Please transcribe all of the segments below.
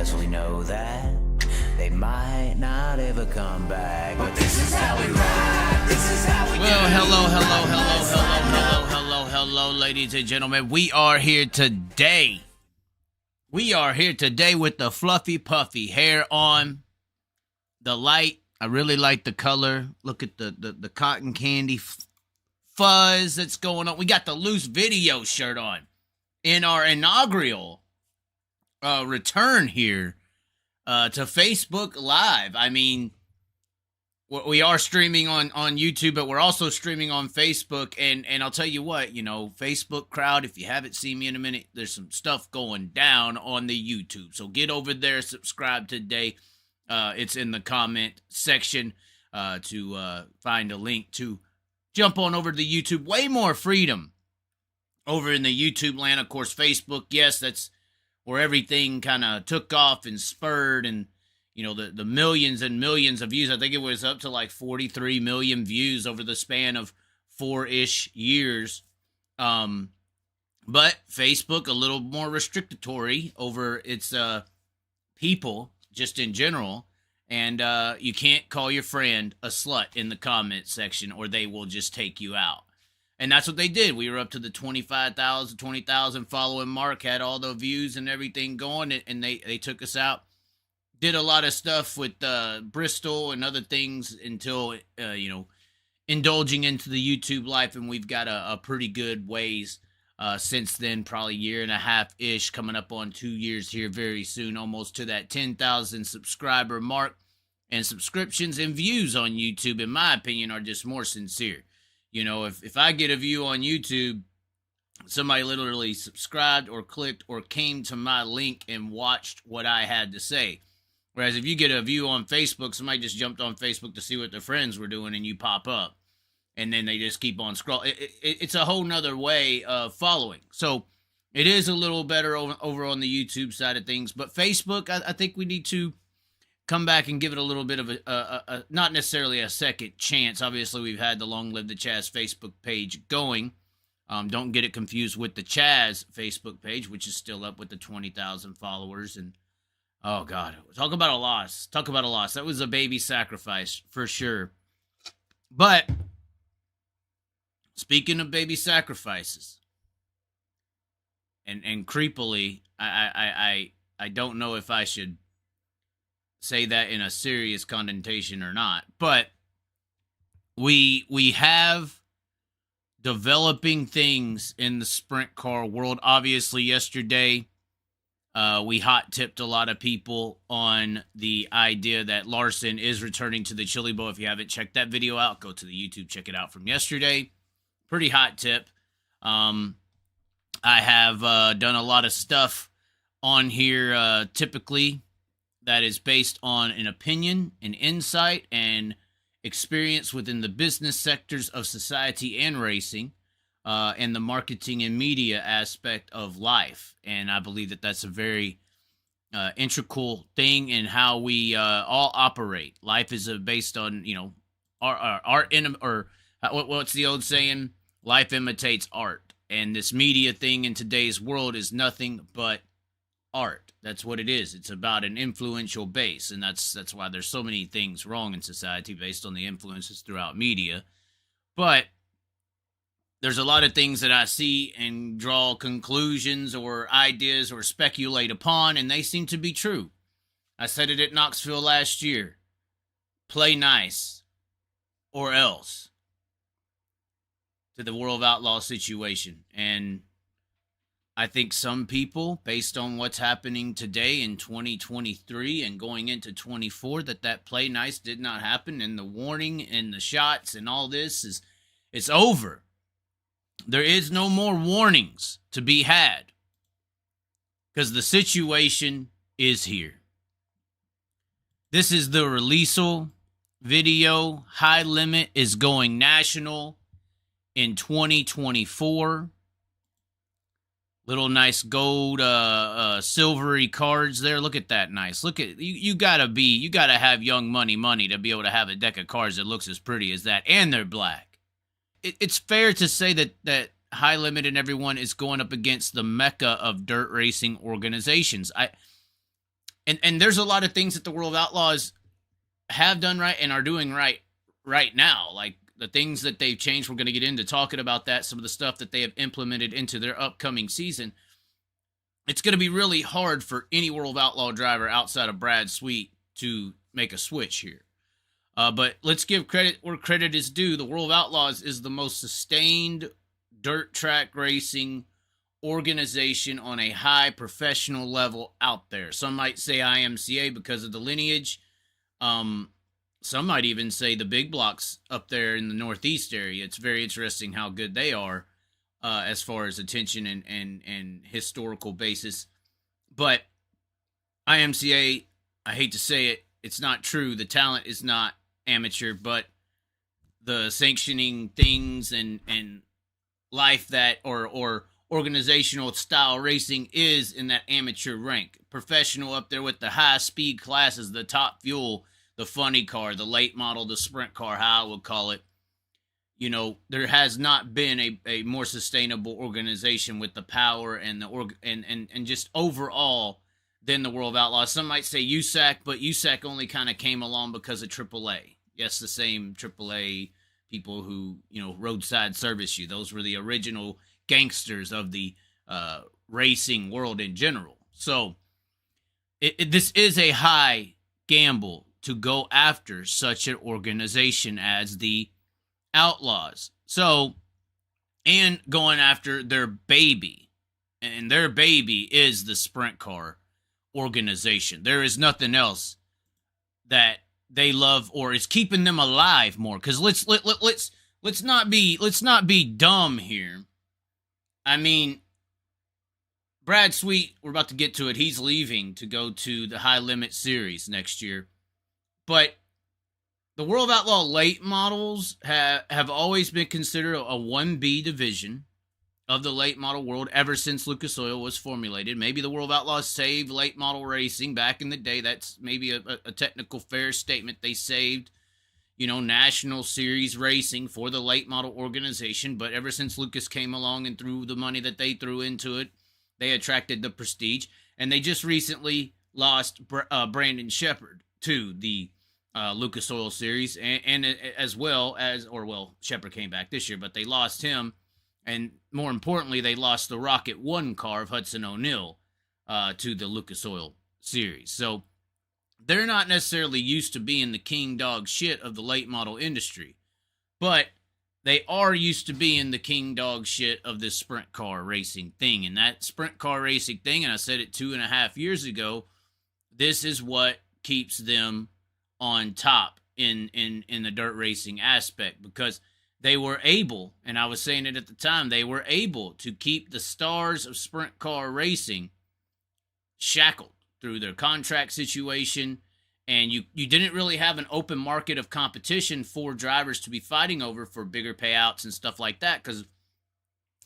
'cause we know that they might not ever come back. But this is how we ride. This is how we Well, hello, ladies and gentlemen. We are here today. With the fluffy, puffy hair on. The light. I really like the color. Look at the cotton candy fuzz that's going on. We got the loose video shirt on in our inaugural return here to Facebook Live. I mean, we are streaming on YouTube, but we're also streaming on Facebook. And I'll tell you what, Facebook crowd, if you haven't seen me in a minute, there's some stuff going down on the YouTube. So get over there, subscribe today. It's in the comment section to find a link to jump on over to the YouTube. Way more freedom over in the YouTube land. Of course, Facebook, yes, that's where everything kind of took off and spurred, and the millions and millions of views. I think it was up to like 43 million views over the span of 4-ish years. But Facebook a little more restrictory over its people just in general. And you can't call your friend a slut in the comment section, or they will just take you out. And that's what they did. We were up to the 25,000, 20,000 following mark, had all the views and everything going, and they took us out. Did a lot of stuff with Bristol and other things until, indulging into the YouTube life. And we've got a pretty good ways since then, probably 1.5-ish, coming up on 2 years here very soon, almost to that 10,000 subscriber mark. And subscriptions and views on YouTube, in my opinion, are just more sincere. If I get a view on YouTube, somebody literally subscribed or clicked or came to my link and watched what I had to say. Whereas if you get a view on Facebook, somebody just jumped on Facebook to see what their friends were doing, and you pop up. And then they just keep on scrolling. It's a whole nother way of following. So it is a little better over on the YouTube side of things. But Facebook, I think we need to come back and give it a little bit of a not necessarily a second chance. Obviously, we've had the Long Live the Chaz Facebook page going. Don't get it confused with the Chaz Facebook page, which is still up with the 20,000 followers. And, oh, God, talk about a loss. That was a baby sacrifice for sure. But speaking of baby sacrifices, and creepily, I don't know if I should say that in a serious connotation or not, but we have developing things in the sprint car world. Obviously, yesterday, we hot tipped a lot of people on the idea that Larson is returning to the Chili Bowl. If you haven't checked that video out, go to the YouTube, check it out from yesterday. Pretty hot tip. I have done a lot of stuff on here, typically, that is based on an opinion, an insight, and experience within the business sectors of society and racing, and the marketing and media aspect of life. And I believe that that's a very integral thing in how we all operate. Life is based on, what's the old saying? Life imitates art. And this media thing in today's world is nothing but art. That's what it is. It's about an influential base, and that's why there's so many things wrong in society based on the influences throughout media. But there's a lot of things that I see and draw conclusions or ideas or speculate upon, and they seem to be true. I said it at Knoxville last year. Play nice, or else, to the World of Outlaws situation. And I think some people, based on what's happening today in 2023 and going into 24, that play nice did not happen, and the warning and the shots and all this it's over. There is no more warnings to be had, because the situation is here. This is the releasal video. High Limit is going national in 2024. Little nice gold, silvery cards there. Look at that nice. Look at you gotta have young money to be able to have a deck of cards that looks as pretty as that, and they're black. It's fair to say that High Limit and everyone is going up against the mecca of dirt racing organizations. and there's a lot of things that the World of Outlaws have done right and are doing right now. Like the things that they've changed, we're going to get into talking about that, some of the stuff that they have implemented into their upcoming season. It's going to be really hard for any World of Outlaw driver outside of Brad Sweet to make a switch here. But let's give credit where credit is due. The World of Outlaws is the most sustained dirt track racing organization on a high professional level out there. Some might say IMCA because of the lineage. Some might even say the big blocks up there in the Northeast area. It's very interesting how good they are as far as attention and historical basis. But IMCA, I hate to say it, it's not true. The talent is not amateur, but the sanctioning things and life that or organizational style racing is in that amateur rank. Professional up there with the high speed classes, the top fuel, the funny car, the late model, the sprint car, how I would call it. You know, there has not been a more sustainable organization with the power and the and just overall than the World of Outlaws. Some might say USAC, but USAC only kind of came along because of AAA. Yes, the same AAA people who, you know, roadside service you. Those were the original gangsters of the racing world in general. So this is a high gamble to go after such an organization as the Outlaws. So, and going after their baby, and their baby is the sprint car organization. There is nothing else that they love or is keeping them alive more. Because let's not be dumb here. I mean, Brad Sweet, we're about to get to it. He's leaving to go to the High Limit Series next year. But the World of Outlaw late models have always been considered a 1B division of the late model world ever since Lucas Oil was formulated. Maybe the World of Outlaws saved late model racing back in the day. That's maybe a technical fair statement. They saved, you know, national series racing for the late model organization. But ever since Lucas came along and threw the money that they threw into it, they attracted the prestige. And they just recently lost Brandon Sheppard to the Lucas Oil Series, and as well as, Sheppard came back this year, but they lost him, and more importantly, they lost the Rocket 1 car of Hudson O'Neal to the Lucas Oil Series. So they're not necessarily used to being the king dog shit of the late model industry, but they are used to being the king dog shit of this sprint car racing thing. And that sprint car racing thing, and I said it 2.5 years ago, this is what keeps them on top in the dirt racing aspect, because they were able, and I was saying it at the time, they were able to keep the stars of sprint car racing shackled through their contract situation, and you didn't really have an open market of competition for drivers to be fighting over for bigger payouts and stuff like that, because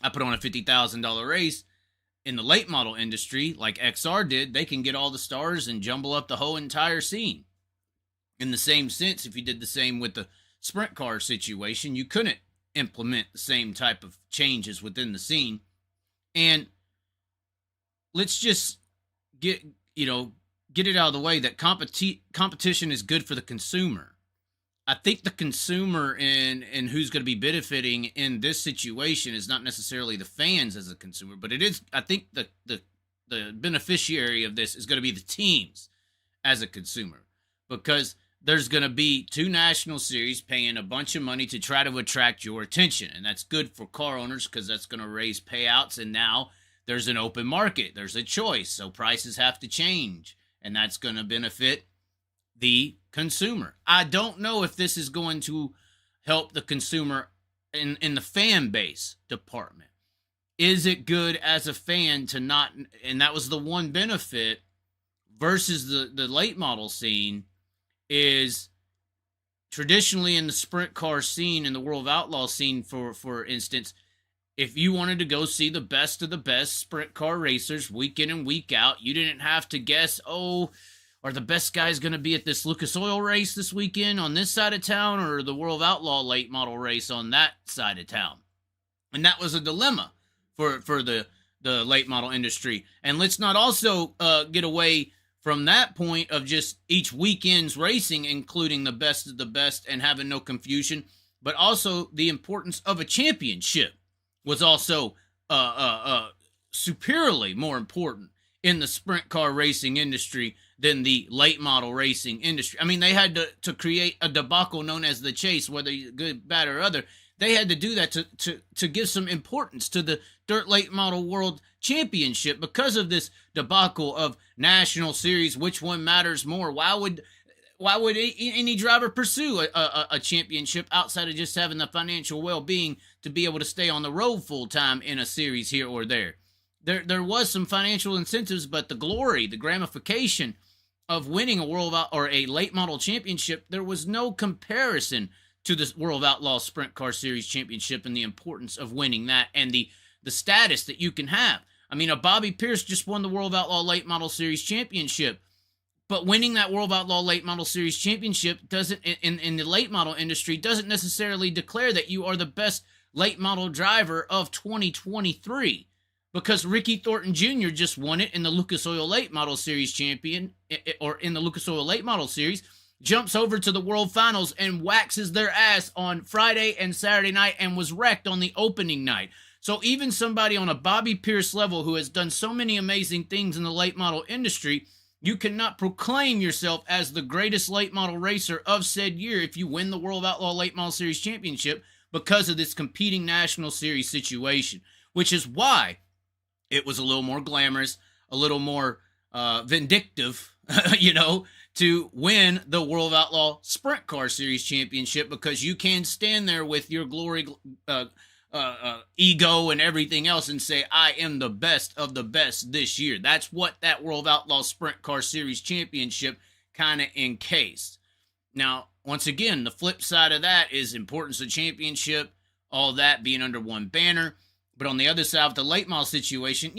I put on a $50,000 race in the late model industry, like XR did, they can get all the stars and jumble up the whole entire scene. In the same sense, if you did the same with the sprint car situation, you couldn't implement the same type of changes within the scene. And let's just get it out of the way that competition is good for the consumer. I think the consumer and who's going to be benefiting in this situation is not necessarily the fans as a consumer, but it is, I think the beneficiary of this is going to be the teams as a consumer, because there's going to be 2 national series paying a bunch of money to try to attract your attention. And that's good for car owners because that's going to raise payouts. And now there's an open market. There's a choice. So prices have to change. And that's going to benefit the consumer. I don't know if this is going to help the consumer in the fan base department. Is it good as a fan to not, and that was the one benefit versus the late model scene, is traditionally in the sprint car scene, in the World of Outlaw scene, for instance, if you wanted to go see the best of the best sprint car racers week in and week out, you didn't have to guess, are the best guys going to be at this Lucas Oil race this weekend on this side of town, or the World of Outlaw late model race on that side of town? And that was a dilemma for the late model industry. And let's not also get away from that point of just each weekend's racing, including the best of the best and having no confusion, but also the importance of a championship was also superiorly more important in the sprint car racing industry than the late model racing industry. I mean, they had to create a debacle known as the chase, whether good, bad, or other. They had to do that to give some importance to the Dirt Late Model World Championship because of this debacle of National Series. Which one matters more? Why would any driver pursue a championship outside of just having the financial well-being to be able to stay on the road full time in a series here or there? There was some financial incentives, but the glory, the gratification of winning a world or a late model championship, there was no comparison to the World Outlaw Sprint Car Series Championship and the importance of winning that and the status that you can have. I mean, a Bobby Pierce just won the World Outlaw Late Model Series Championship, but winning that World Outlaw Late Model Series Championship doesn't, in the late model industry, doesn't necessarily declare that you are the best late model driver of 2023. Because Ricky Thornton Jr. just won it in the Lucas Oil Late Model Series or in the Lucas Oil Late Model Series, jumps over to the World Finals and waxes their ass on Friday and Saturday night and was wrecked on the opening night. So even somebody on a Bobby Pierce level who has done so many amazing things in the late model industry, you cannot proclaim yourself as the greatest late model racer of said year if you win the World Outlaw Late Model Series Championship because of this competing National Series situation, which is why it was a little more glamorous, a little more vindictive, to win the World Outlaw Sprint Car Series Championship, because you can stand there with your glory, ego and everything else and say, I am the best of the best this year. That's what that World Outlaw Sprint Car Series Championship kind of encased. Now, once again, the flip side of that is importance of championship, all that being under one banner. But on the other side of the late model situation,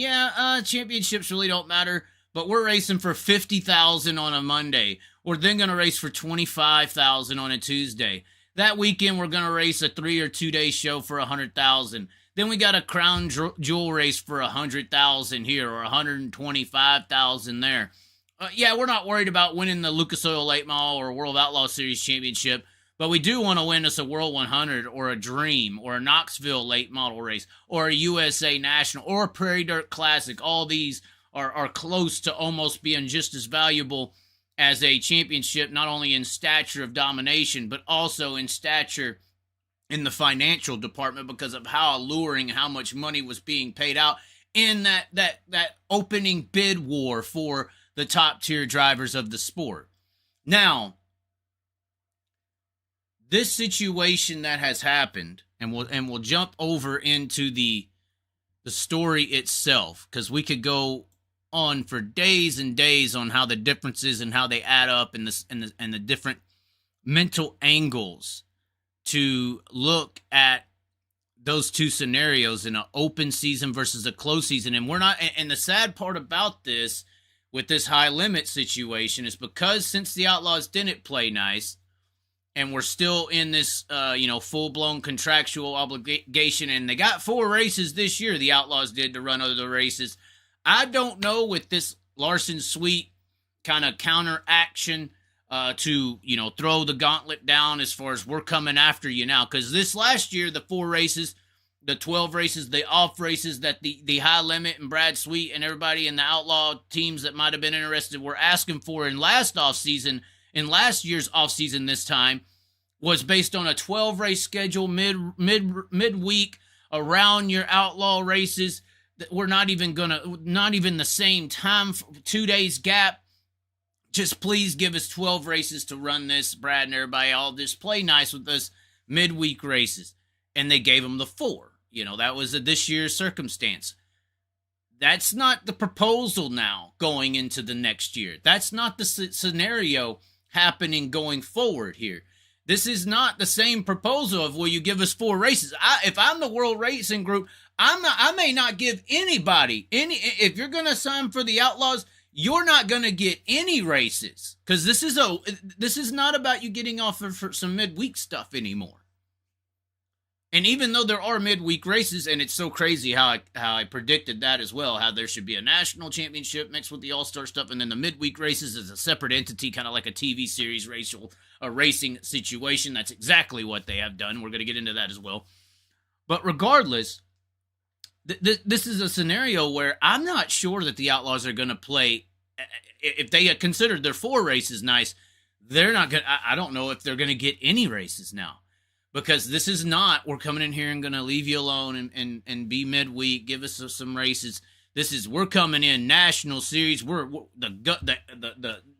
championships really don't matter, but we're racing for $50,000 on a Monday. We're then going to race for $25,000 on a Tuesday. That weekend, we're going to race a 3 or 2 day show for $100,000. Then we got a crown jewel race for $100,000 here or $125,000 there. We're not worried about winning the Lucas Oil Late Model or World Outlaw Series Championship, but we do want to win us a World 100 or a Dream or a Knoxville Late Model race or a USA National or a Prairie Dirt Classic. All these are close to almost being just as valuable as a championship, not only in stature of domination, but also in stature in the financial department because of how alluring, how much money was being paid out in that opening bid war for the top tier drivers of the sport. Now, this situation that has happened, and we'll jump over into the story itself, because we could go on for days and days on how the differences and how they add up and the different mental angles to look at those two scenarios in an open season versus a closed season. And we're not, and the sad part about this with this high limit situation is because since the Outlaws didn't play nice, and we're still in this, full-blown contractual obligation, and they got 4 races this year, the Outlaws did, to run other races. I don't know with this Larson Sweet kind of counter action to, throw the gauntlet down as far as we're coming after you now. Because this last year, the 4 races, the 12 races, the off races that the High Limit and Brad Sweet and everybody in the Outlaw teams that might have been interested were asking for in last year's offseason this time, was based on a 12-race schedule midweek around your Outlaw races. We're not even the same time, 2 days gap. Just please give us 12 races to run this, Brad and everybody. All just play nice with us midweek races. And they gave them the 4. That was this year's circumstance. That's not the proposal now going into the next year. That's not the scenario happening going forward here. This is not the same proposal of, will you give us 4 races? If I'm the World Racing Group, I may not give anybody any. If you're going to sign for the Outlaws, you're not going to get any races, because this is not about you getting off for some midweek stuff anymore. And even though there are midweek races, and it's so crazy how I predicted that as well, how there should be a national championship mixed with the all-star stuff, and then the midweek races is a separate entity, kind of like a TV series racing situation. That's exactly what they have done. We're going to get into that as well. But regardless, this is a scenario where I'm not sure that the Outlaws are going to play. If they had considered their 4 races nice, they're not going to, I don't know if they're going to get any races now. Because this is not, we're coming in here and going to leave you alone and be midweek, give us some races. This is, we're coming in national series. You're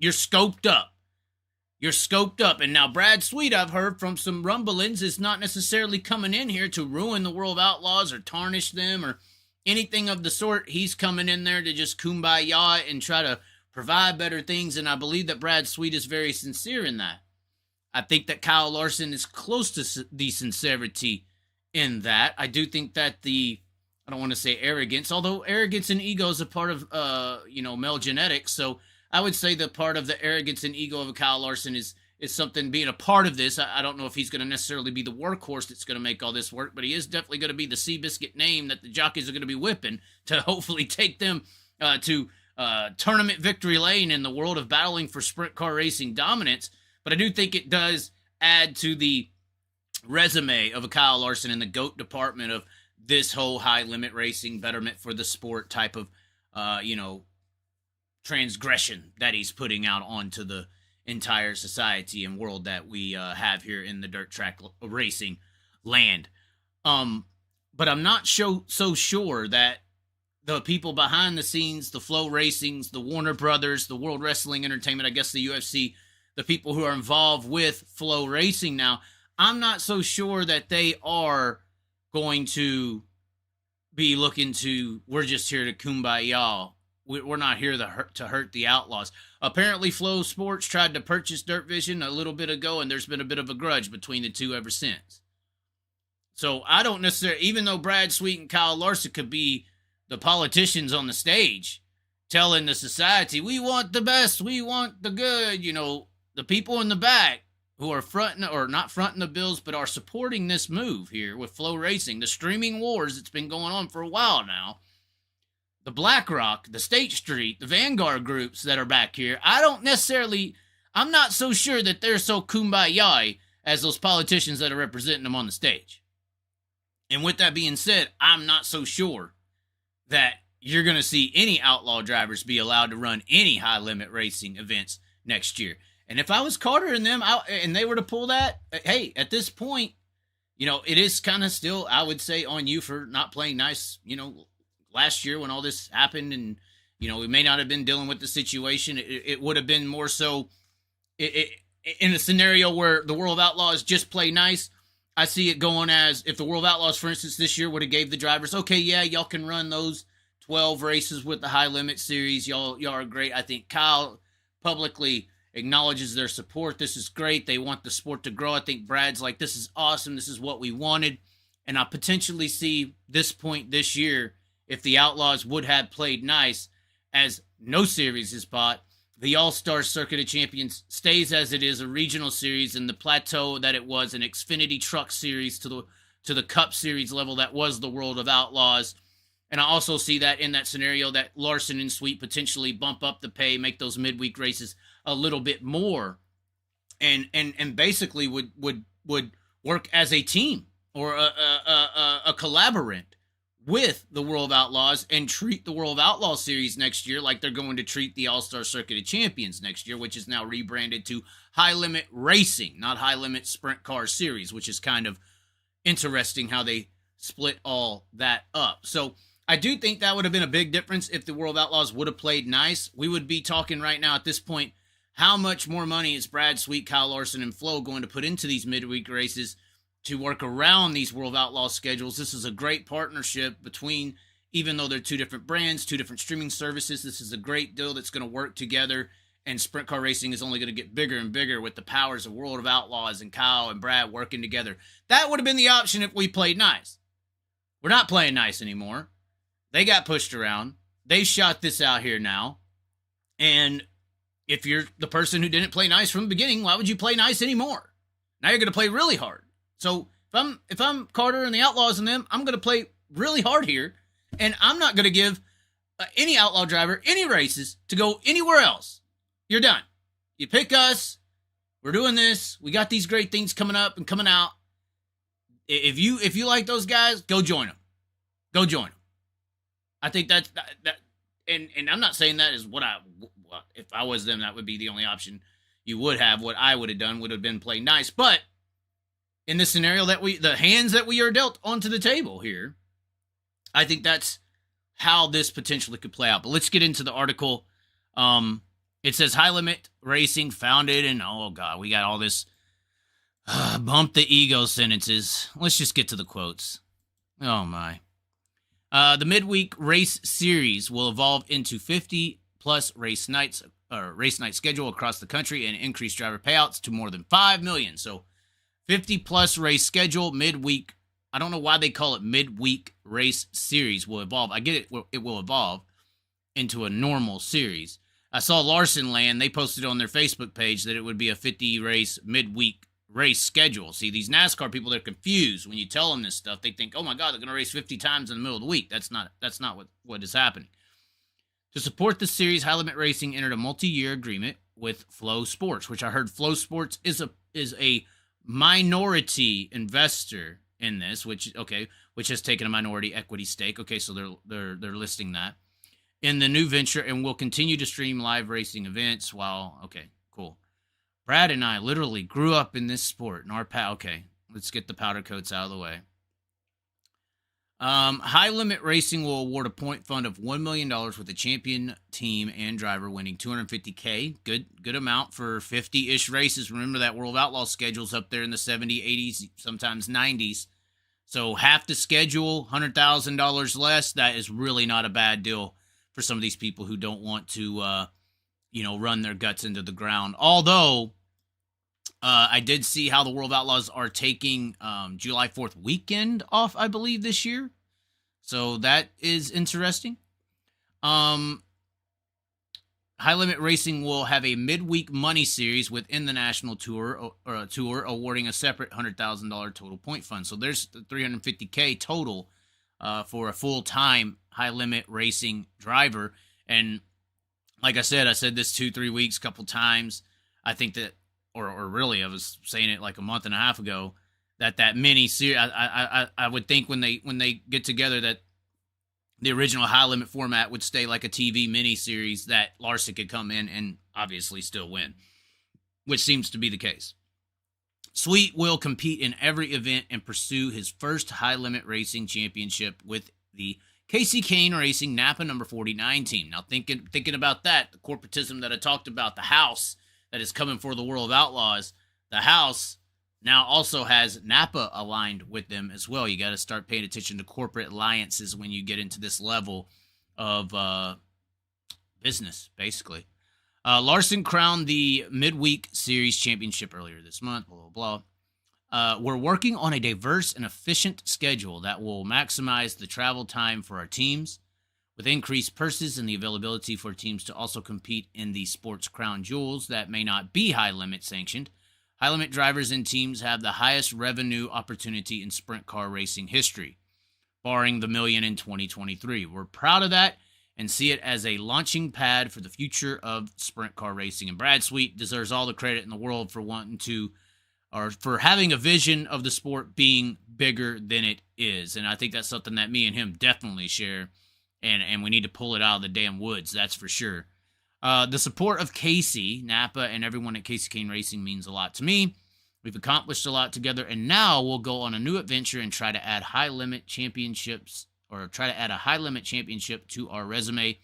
scoped up. You're scoped up. And now Brad Sweet, I've heard from some rumblings, is not necessarily coming in here to ruin the World of Outlaws or tarnish them or anything of the sort. He's coming in there to just kumbaya and try to provide better things. And I believe that Brad Sweet is very sincere in that. I think that Kyle Larson is close to the sincerity in that. I do think that I don't want to say arrogance, although arrogance and ego is a part of, male genetics. So I would say the part of the arrogance and ego of a Kyle Larson is something being a part of this. I don't know if he's going to necessarily be the workhorse that's going to make all this work, but he is definitely going to be the Seabiscuit name that the jockeys are going to be whipping to hopefully take them to tournament victory lane in the world of battling for sprint car racing dominance. But I do think it does add to the resume of a Kyle Larson in the GOAT department of this whole high limit racing, betterment for the sport type of, transgression that he's putting out onto the entire society and world that we have here in the dirt track racing land. But I'm not so sure that the people behind the scenes, the Flow Racings, the Warner Brothers, the World Wrestling Entertainment, I guess the UFC, the people who are involved with Flow Racing now, I'm not so sure that they are going to be looking to, we're just here to kumbaya. We're not here to hurt the Outlaws. Apparently, Flow Sports tried to purchase Dirt Vision a little bit ago, and there's been a bit of a grudge between the two ever since. So I don't necessarily, even though Brad Sweet and Kyle Larson could be the politicians on the stage telling the society, we want the best, we want the good, the people in the back who are fronting, or not fronting the bills, but are supporting this move here with Flow Racing, the streaming wars that's been going on for a while now, the BlackRock, the State Street, the Vanguard groups that are back here, I'm not so sure that they're so kumbaya as those politicians that are representing them on the stage. And with that being said, I'm not so sure that you're going to see any outlaw drivers be allowed to run any high-limit racing events next year. And if I was Carter and them out, and they were to pull that, hey, at this point, it is kind of still, I would say, on you for not playing nice, last year when all this happened, and, we may not have been dealing with the situation. It would have been more so in a scenario where the World of Outlaws just play nice. I see it going as if the World of Outlaws, for instance, this year would have gave the drivers, okay, yeah, y'all can run those 12 races with the high limit series. Y'all are great. I think Kyle publicly acknowledges their support. This is great. They want the sport to grow. I think Brad's like, this is awesome. This is what we wanted. And I potentially see this point this year, if the Outlaws would have played nice, as no series is bought, the All-Star Circuit of Champions stays as it is, a regional series, and the plateau that it was, an Xfinity Truck Series to the Cup Series level that was the World of Outlaws. And I also see that in that scenario that Larson and Sweet potentially bump up the pay, make those midweek races a little bit more, and basically would work as a team or a collaborant with the World of Outlaws and treat the World of Outlaws series next year like they're going to treat the All-Star Circuit of Champions next year, which is now rebranded to High Limit Racing, not High Limit Sprint Car Series, which is kind of interesting how they split all that up. So I do think that would have been a big difference if the World of Outlaws would have played nice. We would be talking right now at this point, how much more money is Brad Sweet, Kyle Larson, and Flo going to put into these midweek races to work around these World of Outlaws schedules? This is a great partnership between, even though they're two different brands, two different streaming services, this is a great deal that's going to work together, and sprint car racing is only going to get bigger and bigger with the powers of World of Outlaws and Kyle and Brad working together. That would have been the option if we played nice. We're not playing nice anymore. They got pushed around. They shot this out here now. And if you're the person who didn't play nice from the beginning, why would you play nice anymore? Now you're going to play really hard. So If I'm Carter and the Outlaws and them, I'm going to play really hard here, and I'm not going to give any outlaw driver any races to go anywhere else. You're done. You pick us. We're doing this. We got these great things coming up and coming out. If you like those guys, go join them. Go join them. I think that and I'm not saying that is if I was them, that would be the only option you would have. What I would have done would have been play nice, but in this scenario the hands that we are dealt onto the table here, I think that's how this potentially could play out. But let's get into the article. It says High Limit Racing founded, and oh god, we got all this bump the ego sentences. Let's just get to the quotes. Oh my. The midweek race series will evolve into 50+ race nights or race night schedule across the country and increase driver payouts to more than $5 million. So 50+ race schedule, midweek. I don't know why they call it midweek race series will evolve. I get it. It will evolve into a normal series. I saw Larson Land. They posted on their Facebook page that it would be a 50 race midweek race schedule. See, these NASCAR people, they're confused when you tell them this stuff. They think, oh my God, they're going to race 50 times in the middle of the week. That's not what is happening. To support the series, High Limit Racing entered a multi-year agreement with Flow Sports, which I heard Flow Sports is a minority investor in this, which has taken a minority equity stake. Okay, so they're listing that in the new venture and will continue to stream live racing events while, okay, cool. Brad and I literally grew up in this sport. Okay, let's get the powder coats out of the way. High Limit Racing will award a point fund of $1 million with a champion team and driver winning $250K. Good amount for 50-ish races. Remember that World Outlaw schedule's up there in the 70s, 80s, sometimes 90s. So half the schedule, $100,000 less. That is really not a bad deal for some of these people who don't want to, run their guts into the ground. Although, I did see how the World Outlaws are taking July 4th weekend off, I believe, this year. So that is interesting. High Limit Racing will have a midweek money series within the national tour, awarding a separate $100,000 total point fund. So there's the $350K total for a full-time High Limit Racing driver. And like I said this 2-3 weeks, couple times. I think that, or really, I was saying it like a month and a half ago, that mini series. I would think when they get together that the original High Limit format would stay like a TV mini series that Larson could come in and obviously still win, which seems to be the case. Sweet will compete in every event and pursue his first High Limit Racing championship with the Casey Kane Racing Napa number 49 team. Now thinking about that, the corporatism that I talked about, the house that is coming for the World of Outlaws, the house now also has Napa aligned with them as well. You got to start paying attention to corporate alliances when you get into this level of business, basically. Larson crowned the midweek series championship earlier this month, blah, blah, blah. We're working on a diverse and efficient schedule that will maximize the travel time for our teams, with increased purses and the availability for teams to also compete in the sports crown jewels that may not be high limit sanctioned. High limit drivers and teams have the highest revenue opportunity in sprint car racing history, barring the $1 million in 2023. We're proud of that and see it as a launching pad for the future of sprint car racing. And Brad Sweet deserves all the credit in the world for for having a vision of the sport being bigger than it is. And I think that's something that me and him definitely share. And we need to pull it out of the damn woods, that's for sure. The support of Casey, Napa, and everyone at Casey Kane Racing means a lot to me. We've accomplished a lot together, and now we'll go on a new adventure and try to add a high limit championship to our resume.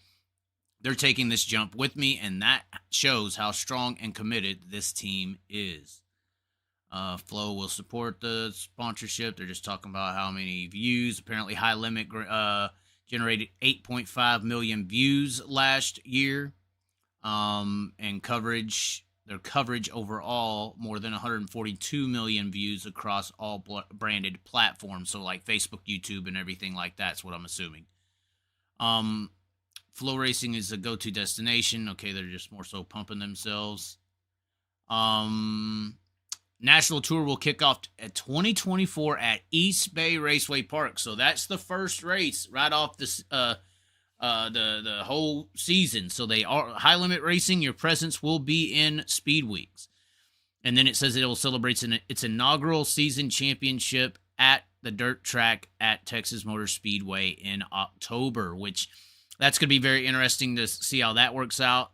They're taking this jump with me, and that shows how strong and committed this team is. Flow will support the sponsorship. They're just talking about how many views. Apparently, High Limit generated 8.5 million views last year. And their coverage overall, more than 142 million views across all branded platforms. So like Facebook, YouTube, and everything like that's what I'm assuming. Flow Racing is a go-to destination. Okay, they're just more so pumping themselves. national tour will kick off at 2024 at East Bay Raceway Park. So that's the first race right off this the whole season. So they are High Limit Racing. Your presence will be in Speed Weeks. And then it says it will celebrate its inaugural season championship at the dirt track at Texas Motor Speedway in October, which that's going to be very interesting to see how that works out.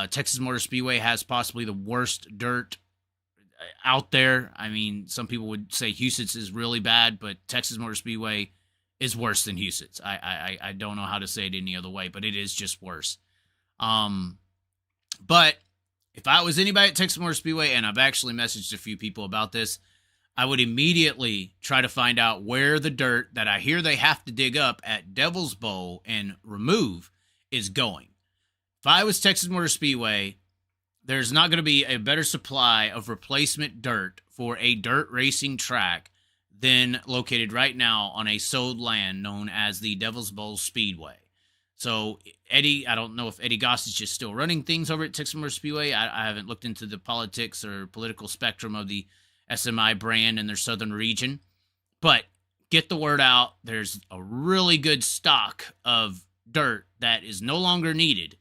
Texas Motor Speedway has possibly the worst dirt out there. I mean, some people would say Houston's is really bad, but Texas Motor Speedway is worse than Houston's. I don't know how to say it any other way, but it is just worse. But if I was anybody at Texas Motor Speedway, and I've actually messaged a few people about this, I would immediately try to find out where the dirt that I hear they have to dig up at Devil's Bowl and remove is going. If I was Texas Motor Speedway, there's not going to be a better supply of replacement dirt for a dirt racing track than located right now on a sold land known as the Devil's Bowl Speedway. So Eddie, I don't know if Eddie Gossage is still running things over at Texas Motor Speedway. I haven't looked into the politics or political spectrum of the SMI brand in their southern region. But get the word out. There's a really good stock of dirt that is no longer needed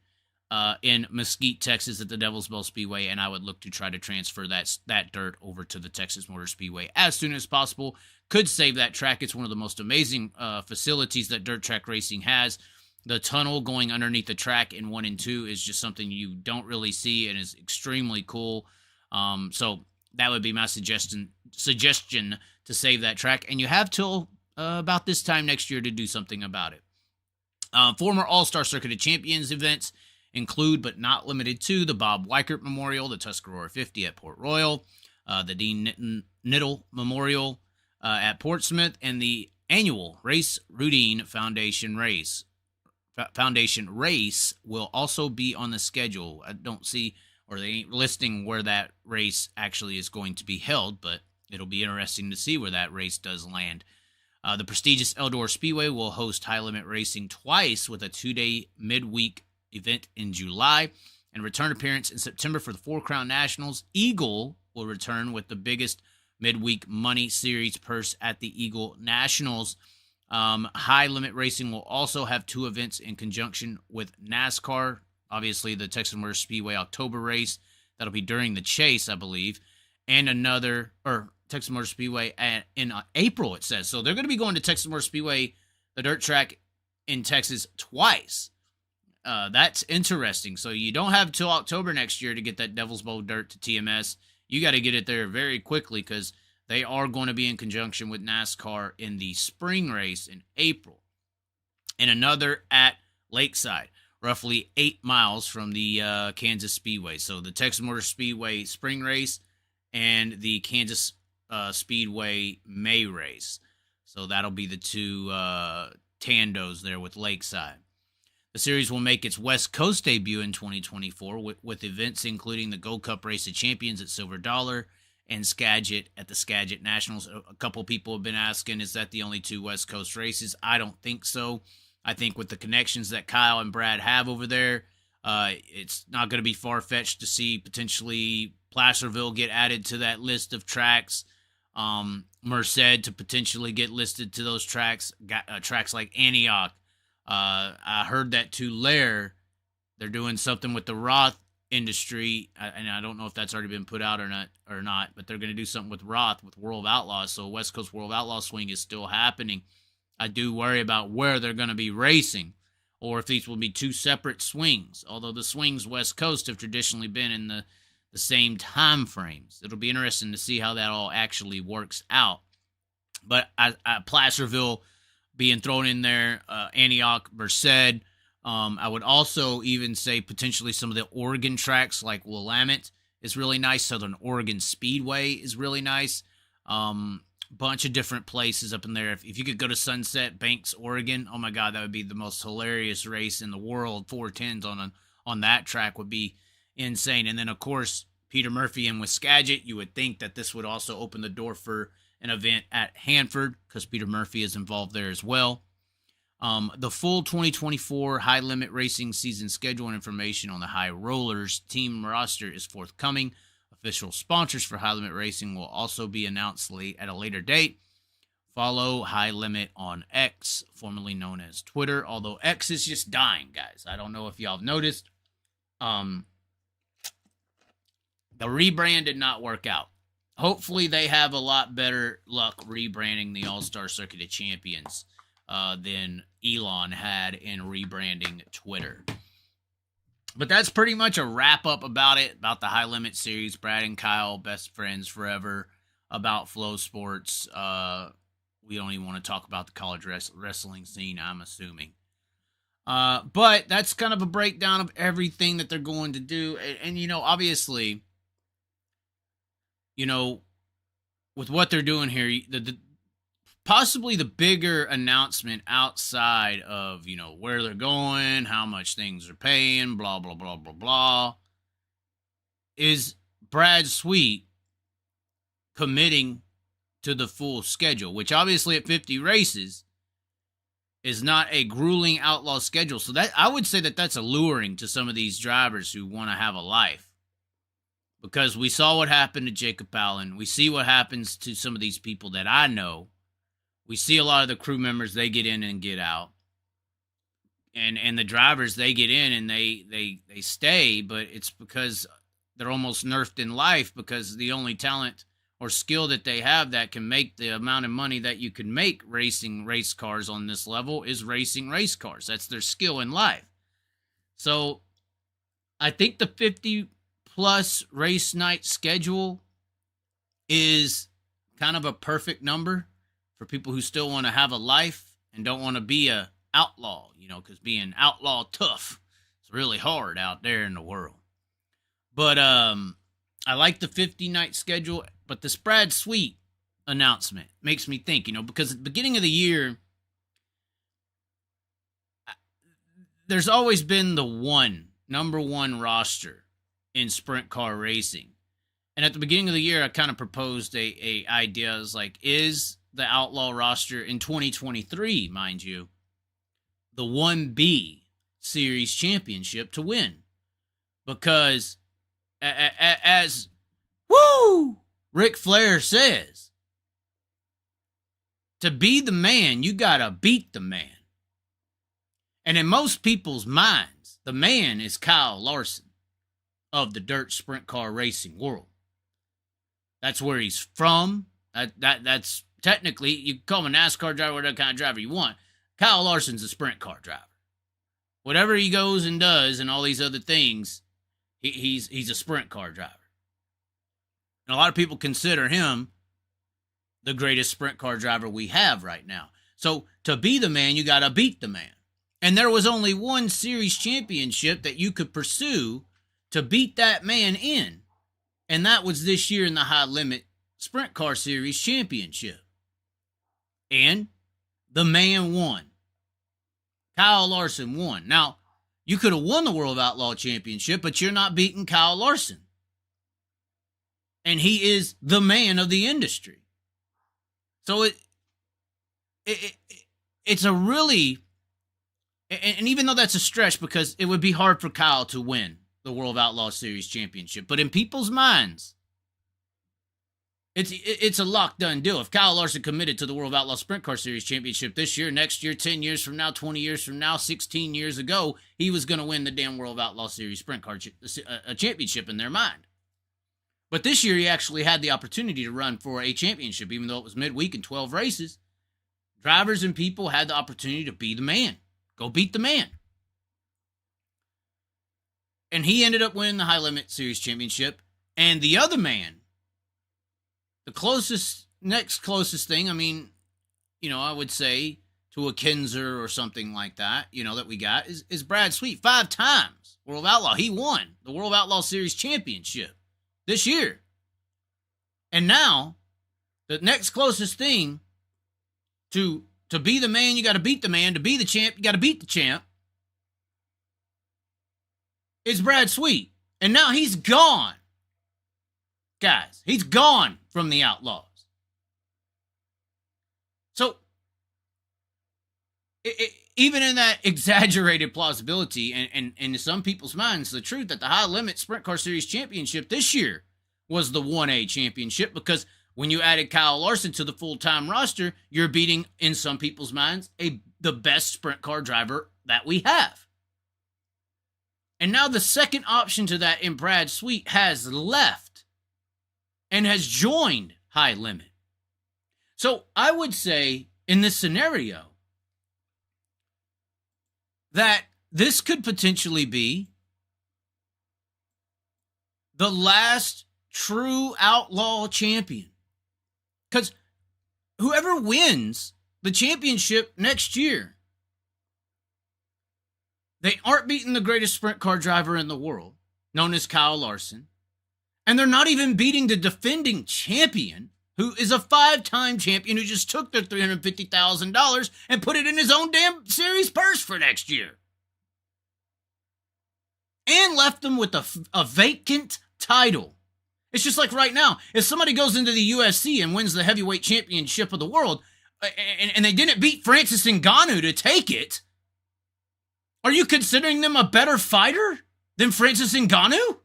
in Mesquite, Texas at the Devil's Bowl Speedway, and I would look to try to transfer that dirt over to the Texas Motor Speedway as soon as possible. Could save that track. It's one of the most amazing facilities that dirt track racing has. The tunnel going underneath the track in 1 and 2 is just something you don't really see and is extremely cool. So that would be my suggestion to save that track. And you have till about this time next year to do something about it. Former All-Star Circuit of Champions events include, but not limited to, the Bob Weichert Memorial, the Tuscarora 50 at Port Royal, the Dean Nittle Memorial at Portsmouth, and the annual Race Routine Foundation race. Foundation race will also be on the schedule. I don't see, or they ain't listing where that race actually is going to be held, but it'll be interesting to see where that race does land. The prestigious Eldor Speedway will host High Limit Racing twice with a 2-day midweek event in July and return appearance in September for the Four Crown Nationals. Eagle will return with the biggest midweek money series purse at the Eagle Nationals. High Limit Racing will also have 2 events in conjunction with NASCAR. Obviously, the Texas Motor Speedway October race. That'll be during the chase, I believe. And Texas Motor Speedway in April, it says. So they're going to be going to Texas Motor Speedway, the dirt track in Texas, twice. That's interesting. So you don't have till October next year to get that Devil's Bowl dirt to TMS. You got to get it there very quickly because they are going to be in conjunction with NASCAR in the spring race in April. And another at Lakeside, roughly 8 miles from the Kansas Speedway. So the Texas Motor Speedway spring race and the Kansas Speedway May race. So that'll be the 2 tandos there with Lakeside. The series will make its West Coast debut in 2024 with events including the Gold Cup Race of Champions at Silver Dollar and Skagit at the Skagit Nationals. A couple people have been asking, is that the only 2 West Coast races? I don't think so. I think with the connections that Kyle and Brad have over there, it's not going to be far-fetched to see potentially Placerville get added to that list of tracks. Merced to potentially get listed to those tracks. Tracks like Antioch. I heard that Tulare, they're doing something with the Roth industry, and I don't know if that's already been put out or not, but they're going to do something with Roth, with World of Outlaws, so West Coast World of Outlaws swing is still happening. I do worry about where they're going to be racing, or if these will be 2 separate swings, although the swings West Coast have traditionally been in the same time frames. It'll be interesting to see how that all actually works out. But Placerville being thrown in there, Antioch, Merced. I would also even say potentially some of the Oregon tracks like Willamette is really nice. Southern Oregon Speedway is really nice. Bunch of different places up in there. If you could go to Sunset Banks, Oregon, oh my God, that would be the most hilarious race in the world. 410s on that track would be insane. And then, of course, Peter Murphy and with Skagit, you would think that this would also open the door for an event at Hanford because Peter Murphy is involved there as well. The full 2024 High Limit Racing season schedule and information on the High Rollers team roster is forthcoming. Official sponsors for High Limit Racing will also be announced at a later date. Follow High Limit on X, formerly known as Twitter, although X is just dying, guys. I don't know if y'all have noticed. The rebrand did not work out. Hopefully they have a lot better luck rebranding the All-Star Circuit of Champions than Elon had in rebranding Twitter. But that's pretty much a wrap-up about it, about the High Limit Series. Brad and Kyle, best friends forever, about Flow Sports. We don't even want to talk about the college wrestling scene, I'm assuming. But that's kind of a breakdown of everything that they're going to do. And you know, obviously, you know, with what they're doing here, possibly the bigger announcement outside of, you know, where they're going, how much things are paying, blah, blah, blah, blah, blah, is Brad Sweet committing to the full schedule, which obviously at 50 races is not a grueling outlaw schedule. So that, I would say that that's alluring to some of these drivers who want to have a life. Because we saw what happened to Jacob Allen. We see what happens to some of these people that I know. We see a lot of the crew members, they get in and get out. And the drivers, they get in and they stay, but it's because they're almost nerfed in life, because the only talent or skill that they have that can make the amount of money that you can make racing race cars on this level is racing race cars. That's their skill in life. So I think the 50-plus race night schedule is kind of a perfect number for people who still want to have a life and don't want to be a outlaw, you know, because being outlaw tough, it's really hard out there in the world. But I like the 50-night schedule, but this Brad Sweet announcement makes me think, you know, because at the beginning of the year, there's always been the number one roster in sprint car racing. And at the beginning of the year, I kind of proposed a idea. I was like, is the Outlaw roster in 2023, mind you, the 1B Series Championship to win? Because as Ric Flair says, to be the man, you gotta beat the man. And in most people's minds, the man is Kyle Larson of the dirt sprint car racing world. That's where he's from. That's technically, you can call him a NASCAR driver, whatever kind of driver you want. Kyle Larson's a sprint car driver. Whatever he goes and does and all these other things, he's a sprint car driver. And a lot of people consider him the greatest sprint car driver we have right now. So to be the man, you got to beat the man. And there was only one series championship that you could pursue to beat that man in. And that was this year in the High Limit Sprint Car Series Championship. And the man won. Kyle Larson won. Now, you could have won the World Outlaw Championship, but you're not beating Kyle Larson. And he is the man of the industry. So it's a really, and even though that's a stretch, because it would be hard for Kyle to win the World Outlaw Series Championship, but in people's minds, it's a locked-done deal. If Kyle Larson committed to the World Outlaw Sprint Car Series Championship this year, next year, 10 years from now, 20 years from now, 16 years ago, he was going to win the damn World Outlaw Series Sprint Car Championship in their mind. But this year, he actually had the opportunity to run for a championship, even though it was midweek and 12 races. Drivers and people had the opportunity to be the man. Go beat the man. And he ended up winning the High Limit Series Championship. And the other man, the next closest thing, I mean, you know, I would say to a Kinzer or something like that, you know, that we got is Brad Sweet. 5 times World Outlaw. He won the World Outlaw Series Championship this year. And now, the next closest thing to be the man, you got to beat the man. To be the champ, you got to beat the champ. Is Brad Sweet. And now he's gone. Guys, he's gone from the Outlaws. So, even in that exaggerated plausibility, and in some people's minds, the truth that the High Limit Sprint Car Series Championship this year was the 1A championship, because when you added Kyle Larson to the full-time roster, you're beating, in some people's minds, the best sprint car driver that we have. And now the second option to that in Brad Sweet has left and has joined High Limit. So I would say in this scenario that this could potentially be the last true outlaw champion. Because whoever wins the championship next year, they aren't beating the greatest sprint car driver in the world, known as Kyle Larson. And they're not even beating the defending champion, who is a 5-time champion who just took their $350,000 and put it in his own damn series purse for next year. And left them with a vacant title. It's just like right now, if somebody goes into the UFC and wins the heavyweight championship of the world, and they didn't beat Francis Ngannou to take it, are you considering them a better fighter than Francis Ngannou?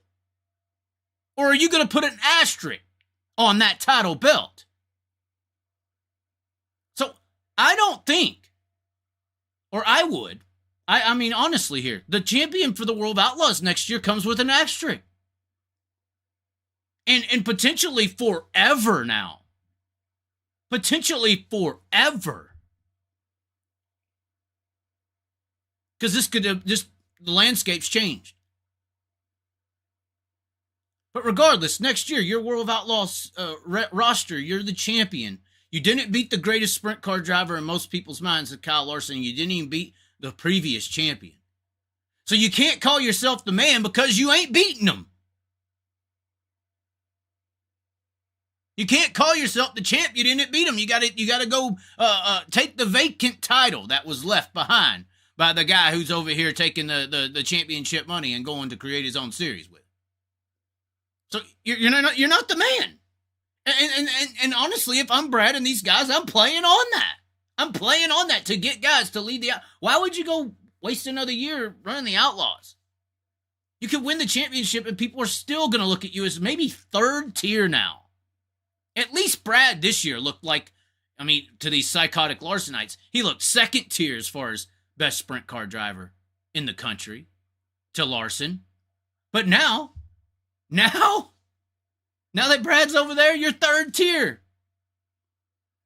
Or are you going to put an asterisk on that title belt? So I don't think, or I would, I mean honestly here, the champion for the World of Outlaws next year comes with an asterisk. And potentially forever now. Potentially forever. Because this could have just, the landscape's changed. But regardless, next year, your World of Outlaws roster, you're the champion. You didn't beat the greatest sprint car driver in most people's minds, Kyle Larson. You didn't even beat the previous champion. So you can't call yourself the man because you ain't beating him. You can't call yourself the champ. You didn't beat him. You got to go take the vacant title that was left behind by the guy who's over here taking the championship money and going to create his own series with. So you're not the man. And honestly, if I'm Brad and these guys, I'm playing on that. I'm playing on that to get guys to lead the. Why would you go waste another year running the Outlaws? You could win the championship and people are still going to look at you as maybe third tier now. At least Brad this year looked like, I mean, to these psychotic Larsonites, he looked second tier as far as best sprint car driver in the country to Larson. But now that Brad's over there, you're third tier.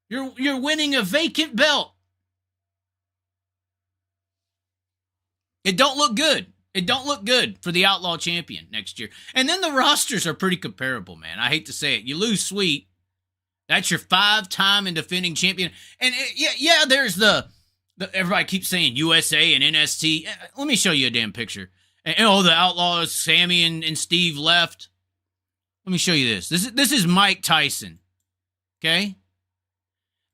You're winning a vacant belt. It don't look good. It don't look good for the Outlaw champion next year. And then the rosters are pretty comparable, man. I hate to say it. You lose Sweet. That's your 5-time and defending champion. And yeah, there's the everybody keeps saying USA and NST. Let me show you a damn picture. And the Outlaws, Sammy and Steve left. Let me show you this. This is Mike Tyson. Okay?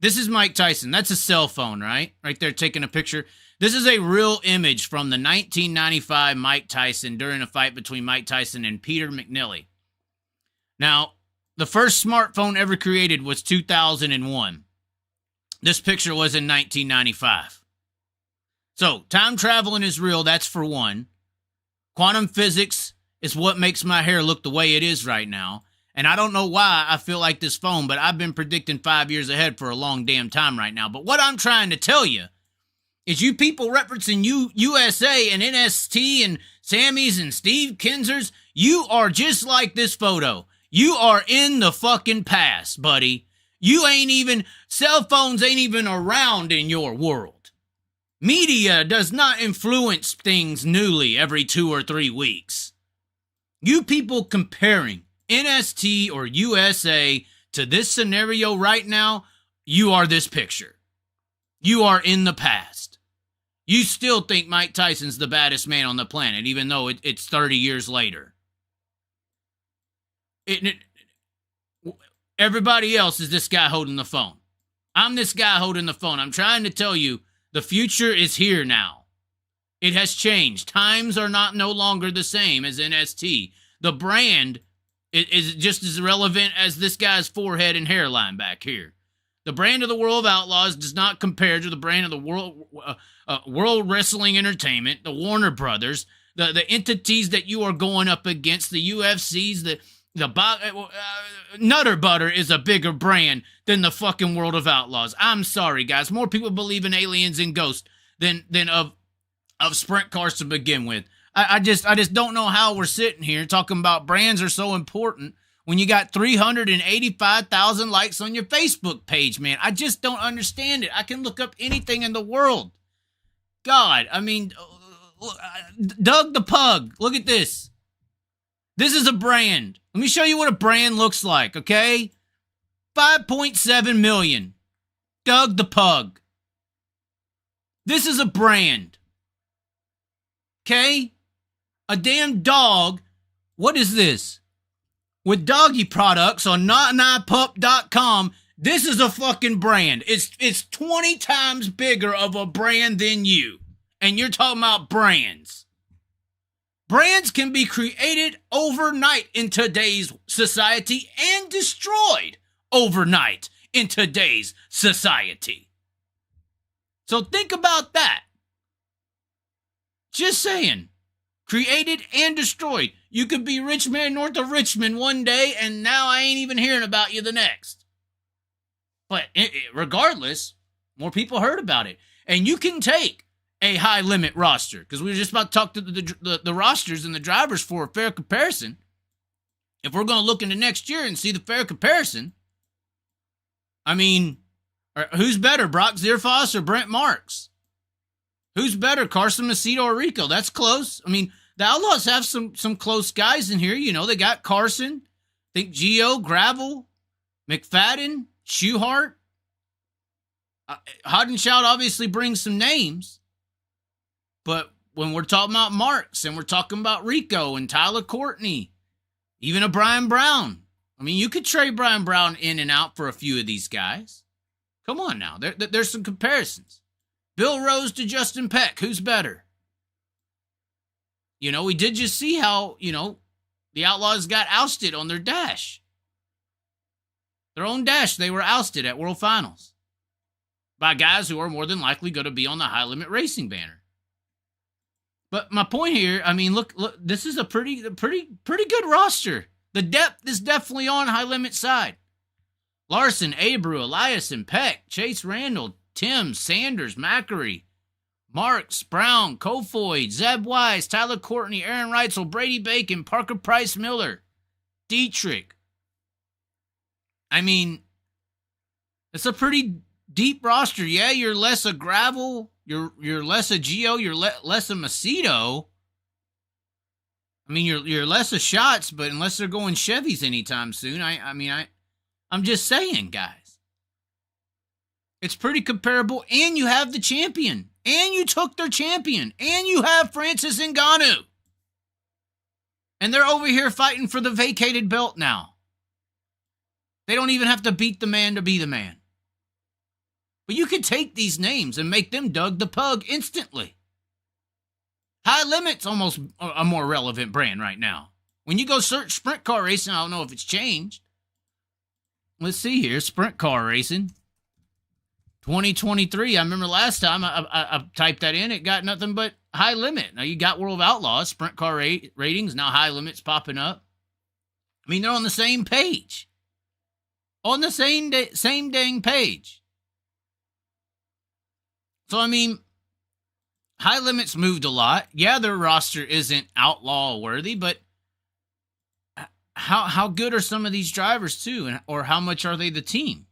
This is Mike Tyson. That's a cell phone, right? Right there taking a picture. This is a real image from the 1995 Mike Tyson during a fight between Mike Tyson and Peter McNally. Now, the first smartphone ever created was 2001. This picture was in 1995. So, time traveling is real, that's for one. Quantum physics is what makes my hair look the way it is right now. And I don't know why I feel like this phone, but I've been predicting 5 years ahead for a long damn time right now. But what I'm trying to tell you is you people referencing USA and NST and Sammys and Steve Kinzers, you are just like this photo. You are in the fucking past, buddy. Cell phones ain't even around in your world. Media does not influence things newly every 2 or 3 weeks. You people comparing NST or USA to this scenario right now, you are this picture. You are in the past. You still think Mike Tyson's the baddest man on the planet, even though it's 30 years later. Everybody else is this guy holding the phone. I'm this guy holding the phone. I'm trying to tell you, the future is here now. It has changed. Times are no longer the same as NST. The brand is just as relevant as this guy's forehead and hairline back here. The brand of the World of Outlaws does not compare to the brand of the World Wrestling Entertainment, the Warner Brothers, the entities that you are going up against, the UFCs, Nutter Butter is a bigger brand than the fucking World of Outlaws. I'm sorry, guys. More people believe in aliens and ghosts than of sprint cars to begin with. I just don't know how we're sitting here talking about brands are so important when you got 385,000 likes on your Facebook page, man. I just don't understand it. I can look up anything in the world. God, I mean, Doug the Pug, look at this. This is a brand. Let me show you what a brand looks like, okay? 5.7 million. Doug the Pug. This is a brand. Okay? A damn dog. What is this? With doggy products on NotAnIPup.com, this is a fucking brand. It's 20 times bigger of a brand than you. And you're talking about brands. Brands can be created overnight in today's society and destroyed overnight in today's society. So think about that. Just saying. Created and destroyed. You could be rich man north of Richmond one day, and now I ain't even hearing about you the next. But regardless, more people heard about it. And you can take a high limit roster, because we were just about to talk to the rosters and the drivers for a fair comparison. If we're going to look into next year and see the fair comparison, I mean, who's better, Brock Zierfoss or Brent Marks? Who's better, Carson Macedo or Rico? That's close. I mean, the Outlaws have some close guys in here. You know, they got Carson, I think Gio, Gravel, McFadden, Schuhart. Hodenshout obviously brings some names. But when we're talking about Marks and we're talking about Rico and Tyler Courtney, even a Brian Brown. I mean, you could trade Brian Brown in and out for a few of these guys. Come on now. There's some comparisons. Bill Rose to Justin Peck. Who's better? You know, we did just see how, you know, the Outlaws got ousted on their dash. Their own dash, they were ousted at World Finals by guys who are more than likely going to be on the High Limit Racing banner. But my point here, I mean, look, this is a pretty good roster. The depth is definitely on High Limit side. Larson, Abreu, Eliason, Peck, Chase Randall, Tim, Sanders, Mackery, Marks, Brown, Kofoid, Zeb Wise, Tyler Courtney, Aaron Reitzel, Brady Bacon, Parker Price Miller, Dietrich. I mean, it's a pretty deep roster. Yeah, you're less a Gravel, you're less a Gio, you're less a Macedo. I mean, you're less a Shots, but unless they're going Chevys anytime soon, I'm just saying, guys. It's pretty comparable, and you have the champion, and you took their champion, and you have Francis Ngannou. And they're over here fighting for the vacated belt now. They don't even have to beat the man to be the man. But you could take these names and make them Doug the Pug instantly. High Limit's almost a more relevant brand right now. When you go search sprint car racing, I don't know if it's changed. Let's see here, sprint car racing. 2023, I remember last time I typed that in, it got nothing but High Limit. Now you got World of Outlaws, sprint car ratings, now High Limit's popping up. I mean, they're on the same page. On the same dang page. So, I mean, High Limit's moved a lot. Yeah, their roster isn't outlaw worthy, but how good are some of these drivers too? Or how much are they the team?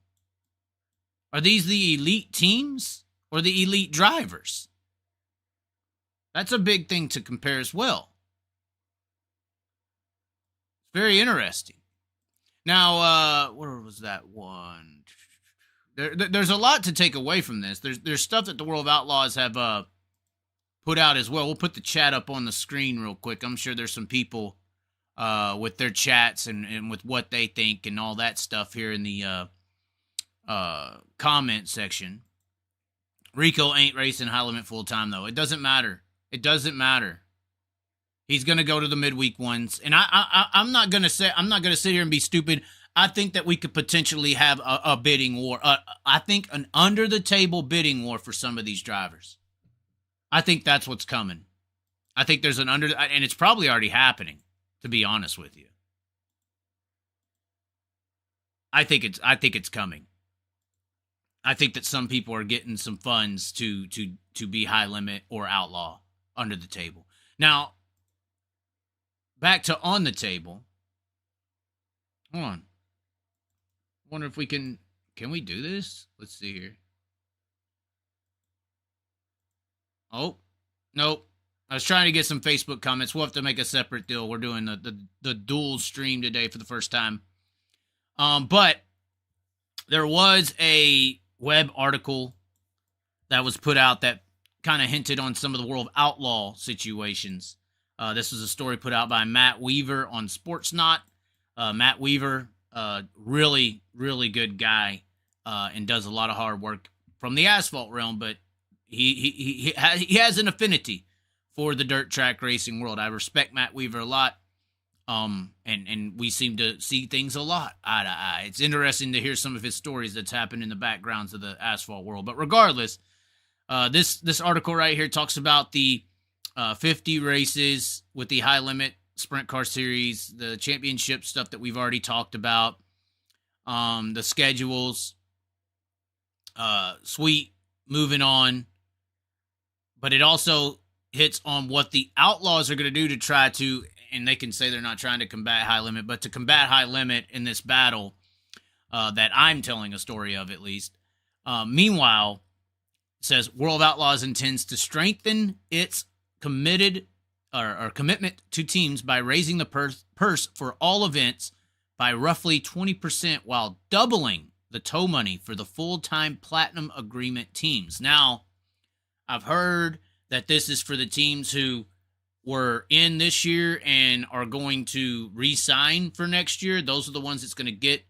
Are these the elite teams or the elite drivers? That's a big thing to compare as well. Very interesting. Now, where was that one? There's a lot to take away from this. There's stuff that the World of Outlaws have put out as well. We'll put the chat up on the screen real quick. I'm sure there's some people with their chats and with what they think and all that stuff here in the comment section. Rico ain't racing High Limit full time though. It doesn't matter. It doesn't matter. He's gonna go to the midweek ones, and I'm not gonna sit here and be stupid. I think that we could potentially have a bidding war. I think an under the table bidding war for some of these drivers. I think that's what's coming. I think there's an and it's probably already happening, to be honest with you. I think it's coming. I think that some people are getting some funds to be high limit or outlaw under the table. Now, back to on the table. Hold on. Wonder if we can we do this? Let's see here. Oh, nope. I was trying to get some Facebook comments. We'll have to make a separate deal. We're doing the dual stream today for the first time. But there was a web article that was put out that kind of hinted on some of the World of Outlaw situations. This was a story put out by Matt Weaver on Sportsnot. Matt Weaver, really, really good guy, and does a lot of hard work from the asphalt realm, but he has an affinity for the dirt track racing world. I respect Matt Weaver a lot. And we seem to see things a lot eye to eye. It's interesting to hear some of his stories that's happened in the backgrounds of the asphalt world. But regardless, this article right here talks about the 50 races with the high limit sprint car series, the championship stuff that we've already talked about, the schedules, sweet, moving on. But it also hits on what the Outlaws are going to do to try to, and they can say they're not trying to combat high limit, but to combat high limit in this battle that I'm telling a story of, at least. Meanwhile, it says World of Outlaws intends to strengthen its commitment to teams by raising the purse for all events by roughly 20% while doubling the tow money for the full-time platinum agreement teams. Now, I've heard that this is for the teams who were in this year and are going to re-sign for next year. Those are the ones that's going to get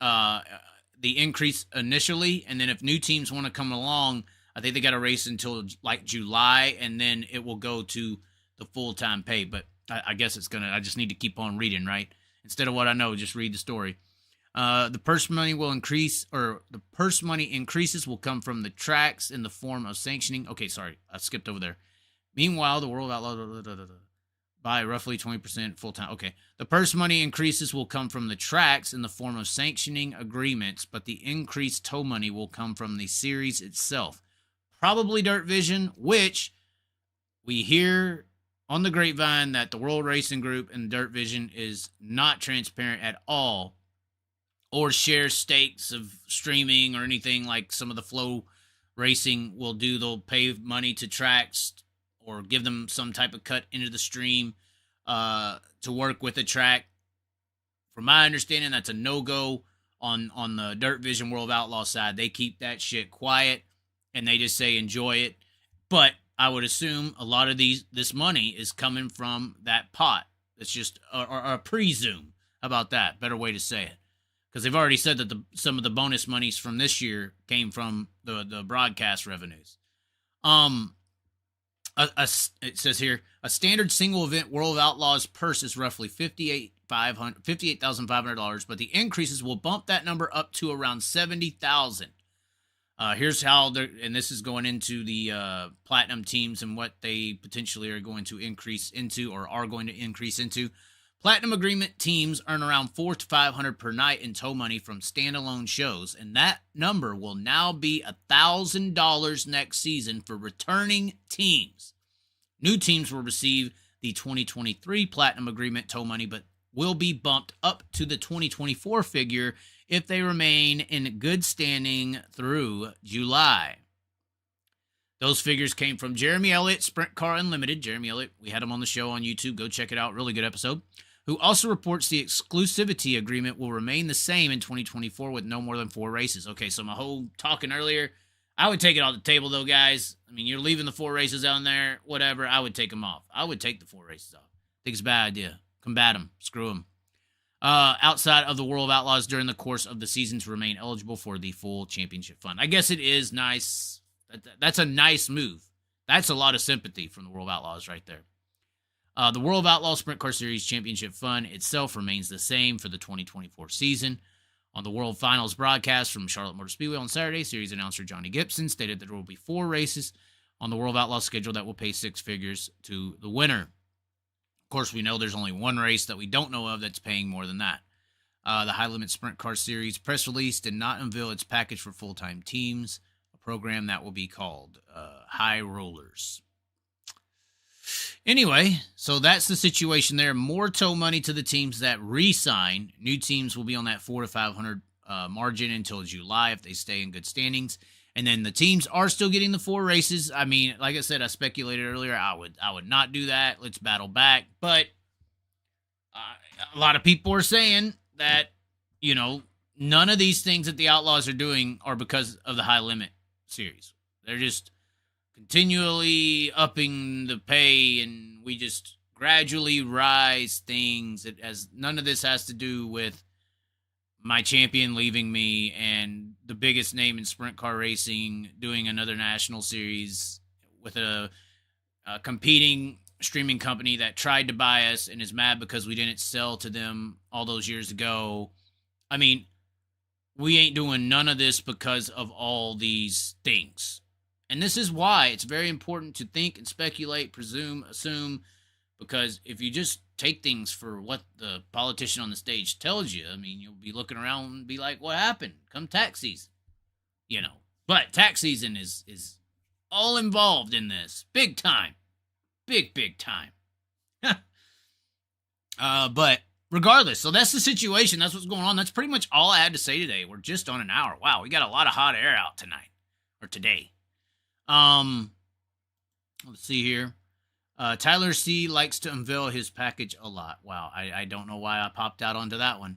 the increase initially. And then if new teams want to come along, I think they got to race until like July, and then it will go to the full-time pay. But I guess it's going to, I just need to keep on reading, right? Instead of what I know, just read the story. The purse money will increase, or the purse money increases will come from the tracks in the form of sanctioning. Okay, sorry, I skipped over there. Meanwhile, the World Outlaw by roughly 20% full time. Okay, the purse money increases will come from the tracks in the form of sanctioning agreements, but the increased tow money will come from the series itself. Probably Dirt Vision, which we hear on the grapevine that the World Racing Group and Dirt Vision is not transparent at all, or share stakes of streaming or anything like some of the Flow Racing will do. They'll pay money to tracks or give them some type of cut into the stream to work with a track. From my understanding, that's a no-go on the Dirt Vision World Outlaw side. They keep that shit quiet, and they just say enjoy it. But I would assume a lot of this money is coming from that pot. It's just a presume. How about that? Better way to say it. Because they've already said that some of the bonus monies from this year came from the broadcast revenues. It says here, a standard single event World of Outlaws purse is roughly $58,500, but the increases will bump that number up to around $70,000. Here's how and this is going into the platinum teams and what they potentially are going to increase into, or are going to increase into. Platinum agreement teams earn around $400 to $500 per night in tow money from standalone shows, and that number will now be $1,000 next season for returning teams. New teams will receive the 2023 platinum agreement tow money, but will be bumped up to the 2024 figure if they remain in good standing through July. Those figures came from Jeremy Elliott, Sprint Car Unlimited. Jeremy Elliott, we had him on the show on YouTube. Go check it out. Really good episode. Who also reports the exclusivity agreement will remain the same in 2024 with no more than 4 races. Okay, so my whole talking earlier, I would take it off the table, though, guys. I mean, you're leaving the 4 races on there, whatever. I would take them off. I would take the 4 races off. I think it's a bad idea. Combat them. Screw them. Outside of the World of Outlaws during the course of the season to remain eligible for the full championship fund. I guess it is nice. That's a nice move. That's a lot of sympathy from the World of Outlaws right there. The World of Outlaws Sprint Car Series Championship Fund itself remains the same for the 2024 season. On the World Finals broadcast from Charlotte Motor Speedway on Saturday, series announcer Johnny Gibson stated that there will be 4 races on the World of Outlaws schedule that will pay 6 figures to the winner. Of course, we know there's only one race that we don't know of that's paying more than that. The High Limit Sprint Car Series press release did not unveil its package for full-time teams, a program that will be called High Rollers. Anyway, so that's the situation there. More tow money to the teams that re-sign. New teams will be on that 400 to 500 margin until July if they stay in good standings. And then the teams are still getting the 4 races. I mean, like I said, I speculated earlier, I would not do that. Let's battle back. But a lot of people are saying that, you know, none of these things that the Outlaws are doing are because of the High Limit series. They're just continually upping the pay, and we just gradually rise things. It has none of this has to do with my champion leaving me and the biggest name in sprint car racing doing another national series with a competing streaming company that tried to buy us and is mad because we didn't sell to them all those years ago. I mean, we ain't doing none of this because of all these things. And this is why it's very important to think and speculate, presume, assume, because if you just take things for what the politician on the stage tells you, I mean, you'll be looking around and be like, what happened? Come tax season. You know, but tax season is all involved in this. Big time. Big time. But regardless, so that's the situation. That's what's going on. That's pretty much all I had to say today. We're just on an hour. Wow, we got a lot of hot air out tonight. Or today. Let's see here. Tyler C likes to unveil his package a lot. Wow, I don't know why I popped out onto that one.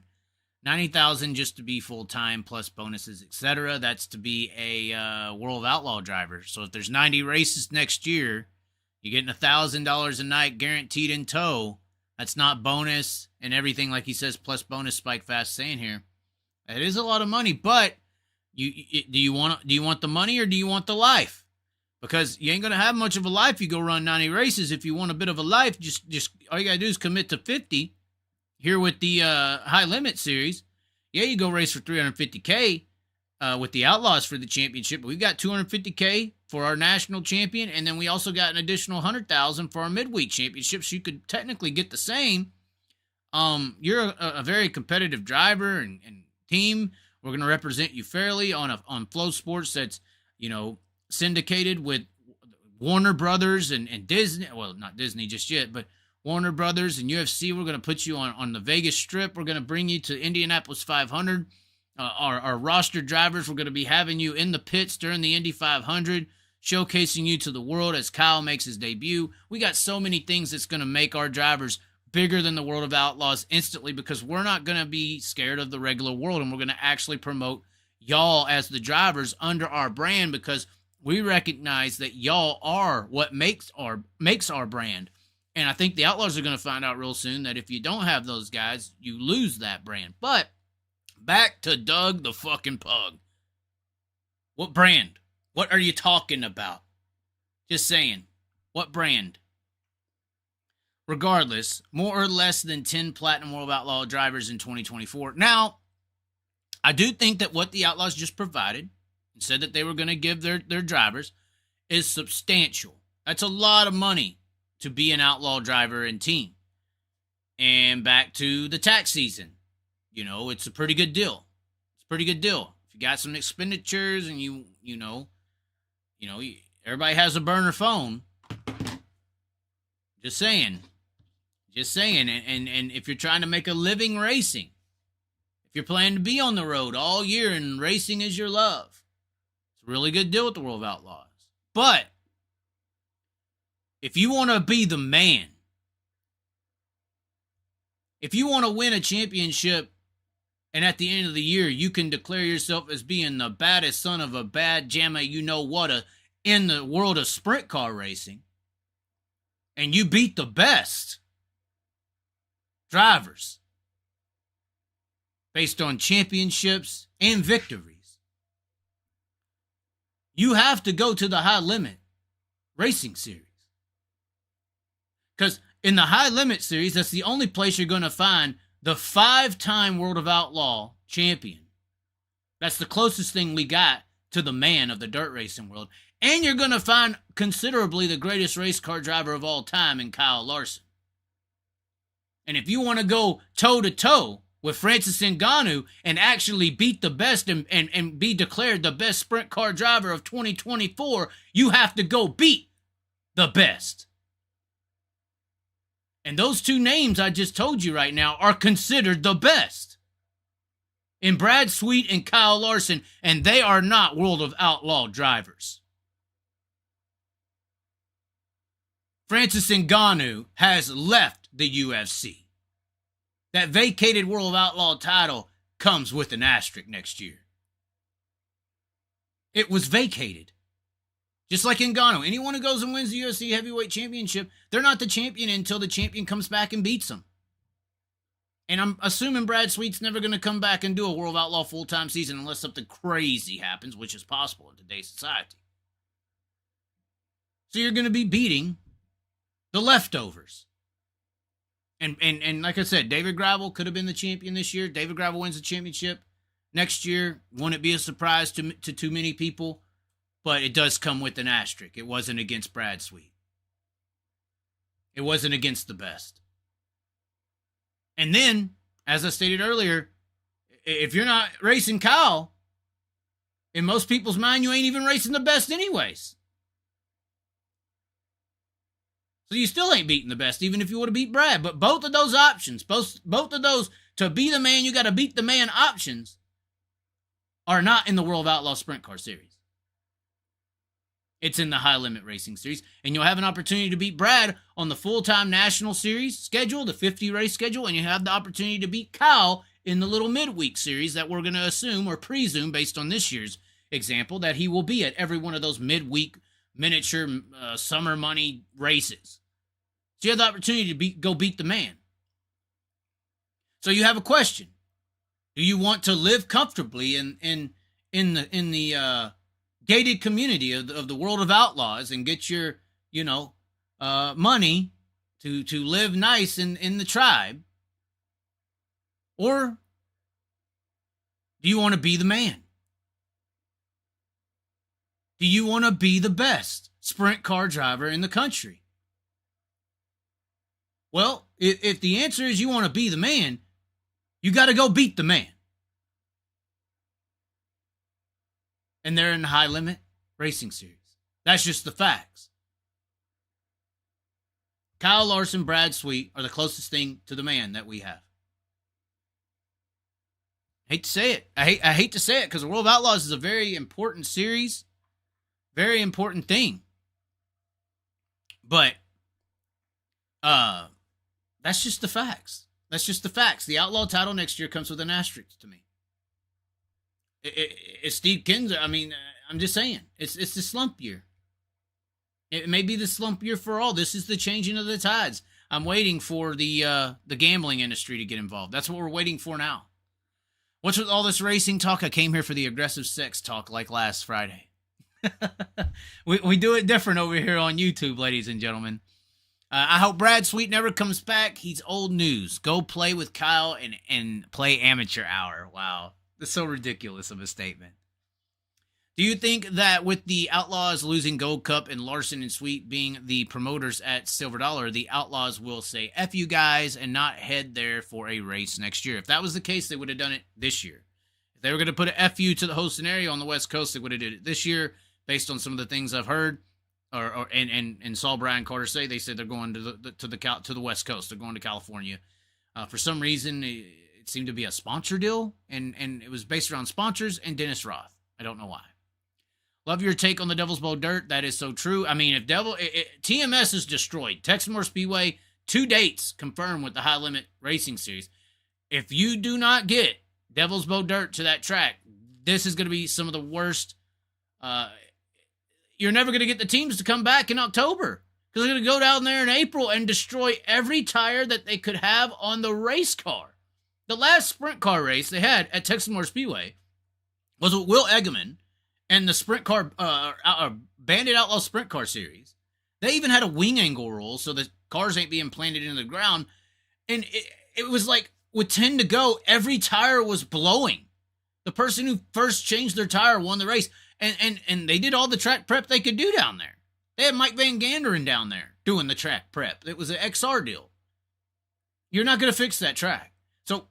90,000 just to be full-time plus bonuses, etc. That's to be a World of Outlaw driver. So if there's 90 races next year, you're getting $1,000 a night guaranteed in tow. That's not bonus and everything, like he says, plus bonus. Spike Fast saying here. It is a lot of money, but do you want the money or do you want the life? Because you ain't gonna have much of a life. You go run 90 races. If you want a bit of a life, just all you gotta do is commit to 50. Here with the High Limit series, yeah, you go race for $350K with the Outlaws for the championship. But we've got $250K for our national champion, and then we also got an additional $100,000 for our midweek championships. So you could technically get the same. You're a very competitive driver and team. We're gonna represent you fairly on Flow Sports. That's, you know, syndicated with Warner Brothers and Disney. Well, not Disney just yet, but Warner Brothers and UFC. We're going to put you on the Vegas Strip. We're going to bring you to Indianapolis 500. Our roster drivers, we're going to be having you in the pits during the Indy 500, showcasing you to the world as Kyle makes his debut. We got so many things that's going to make our drivers bigger than the World of Outlaws instantly, because we're not going to be scared of the regular world, and we're going to actually promote y'all as the drivers under our brand, because we recognize that y'all are what makes our brand. And I think the Outlaws are going to find out real soon that if you don't have those guys, you lose that brand. But back to Doug the fucking Pug. What brand? What are you talking about? Just saying. What brand? Regardless, more or less than 10 Platinum World Outlaw drivers in 2024. Now, I do think that what the Outlaws just provided, said that they were going to give their drivers, is substantial. That's a lot of money to be an Outlaw driver and team. And back to the tax season. You know, it's a pretty good deal. It's a pretty good deal. If you got some expenditures and you know, everybody has a burner phone. Just saying. And if you're trying to make a living racing, if you're planning to be on the road all year and racing is your love, really good deal with the World of Outlaws. But if you want to be the man, if you want to win a championship, and at the end of the year you can declare yourself as being the baddest son of a bad jamma in the world of sprint car racing, and you beat the best drivers based on championships and victories, you have to go to the High Limit Racing Series. Because in the High Limit Series, that's the only place you're going to find the 5-time World of Outlaw champion. That's the closest thing we got to the man of the dirt racing world. And you're going to find considerably the greatest race car driver of all time in Kyle Larson. And if you want to go toe-to-toe with Francis Ngannou and actually beat the best and be declared the best sprint car driver of 2024, you have to go beat the best. And those two names I just told you right now are considered the best. In Brad Sweet and Kyle Larson, and they are not World of Outlaw drivers. Francis Ngannou has left the UFC. That vacated World of Outlaw title comes with an asterisk next year. It was vacated. Just like Ngannou. Anyone who goes and wins the UFC Heavyweight Championship, they're not the champion until the champion comes back and beats them. And I'm assuming Brad Sweet's never going to come back and do a World of Outlaw full-time season unless something crazy happens, which is possible in today's society. So you're going to be beating the leftovers. And like I said, David Gravel could have been the champion this year. David Gravel wins the championship next year. Won't it be a surprise to too many people? But it does come with an asterisk. It wasn't against Brad Sweet. It wasn't against the best. And then, as I stated earlier, if you're not racing Kyle, in most people's mind, you ain't even racing the best anyways. So you still ain't beating the best, even if you would have beat Brad. But both of those options, both of those, to be the man, you got to beat the man options, are not in the World of Outlaw Sprint Car Series. It's in the High Limit Racing Series. And you'll have an opportunity to beat Brad on the full-time National Series schedule, the 50-race schedule, and you have the opportunity to beat Kyle in the little midweek series that we're going to assume or presume, based on this year's example, that he will be at every one of those midweek miniature summer money races. So you have the opportunity to go beat the man. So you have a question. Do you want to live comfortably in the gated community of the World of Outlaws and get your, money to live nice in the tribe? Or do you want to be the man? Do you want to be the best sprint car driver in the country? Well, if the answer is you want to be the man, you got to go beat the man. And they're in the High Limit Racing Series. That's just the facts. Kyle Larson, Brad Sweet are the closest thing to the man that we have. Hate to say it. I hate to say it because the World of Outlaws is a very important series. Very important thing. But that's just the facts. That's just the facts. The Outlaw title next year comes with an asterisk to me. It's Steve Kinzer. I mean, I'm just saying. It's the slump year. It may be the slump year for all. This is the changing of the tides. I'm waiting for the gambling industry to get involved. That's what we're waiting for now. What's with all this racing talk? I came here for the aggressive sex talk like last Friday. we do it different over here on YouTube, ladies and gentlemen. I hope Brad Sweet never comes back. He's old news. Go play with Kyle and play amateur hour. Wow. That's so ridiculous of a statement. Do you think that with the Outlaws losing Gold Cup and Larson and Sweet being the promoters at Silver Dollar, the Outlaws will say, F you guys, and not head there for a race next year? If that was the case, they would have done it this year. If they were going to put an F you to the whole scenario on the West Coast, they would have did it this year, based on some of the things I've heard. And saw Brian Carter say. They said they're going to the West Coast. They're going to California. For some reason, it seemed to be a sponsor deal, and it was based around sponsors and Dennis Roth. I don't know why. Love your take on the Devil's Bowl Dirt. That is so true. I mean, if TMS is destroyed, Texas Motor Speedway, 2 dates confirmed with the High Limit Racing Series. If you do not get Devil's Bowl Dirt to that track, this is going to be some of the worst. You're never going to get the teams to come back in October because they're going to go down there in April and destroy every tire that they could have on the race car. The last sprint car race they had at Texas Motor Speedway was with Will Eggman and the sprint car, Bandit Outlaw Sprint Car Series. They even had a wing angle rule so the cars ain't being planted into the ground. And it was like with 10 to go, every tire was blowing. The person who first changed their tire won the race. And they did all the track prep they could do down there. They had Mike Van Ganderen down there doing the track prep. It was an XR deal. You're not going to fix that track. So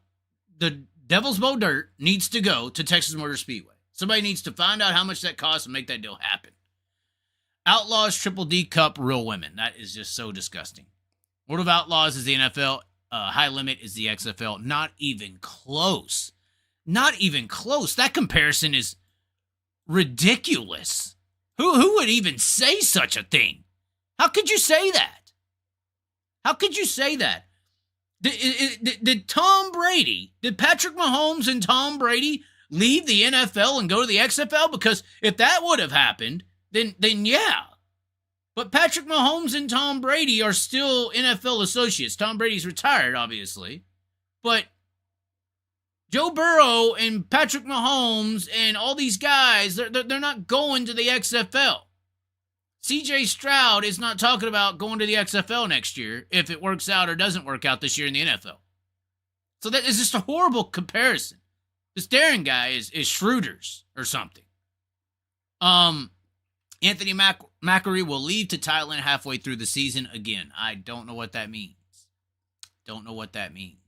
the Devil's Bow Dirt needs to go to Texas Motor Speedway. Somebody needs to find out how much that costs and make that deal happen. Outlaws Triple D Cup Real Women. That is just so disgusting. World of Outlaws is the NFL. High Limit is the XFL. Not even close. Not even close. That comparison is ridiculous. Who would even say such a thing? How could you say that? How could you say that? Did Tom Brady, did Patrick Mahomes and Tom Brady leave the NFL and go to the XFL? Because if that would have happened, then yeah. But Patrick Mahomes and Tom Brady are still NFL associates. Tom Brady's retired, obviously. But Joe Burrow and Patrick Mahomes and all these guys, they're not going to the XFL. CJ Stroud is not talking about going to the XFL next year if it works out or doesn't work out this year in the NFL. So that is just a horrible comparison. This Darren guy is Schroeder's or something. Anthony Macri will leave to Thailand halfway through the season again. I don't know what that means. Don't know what that means.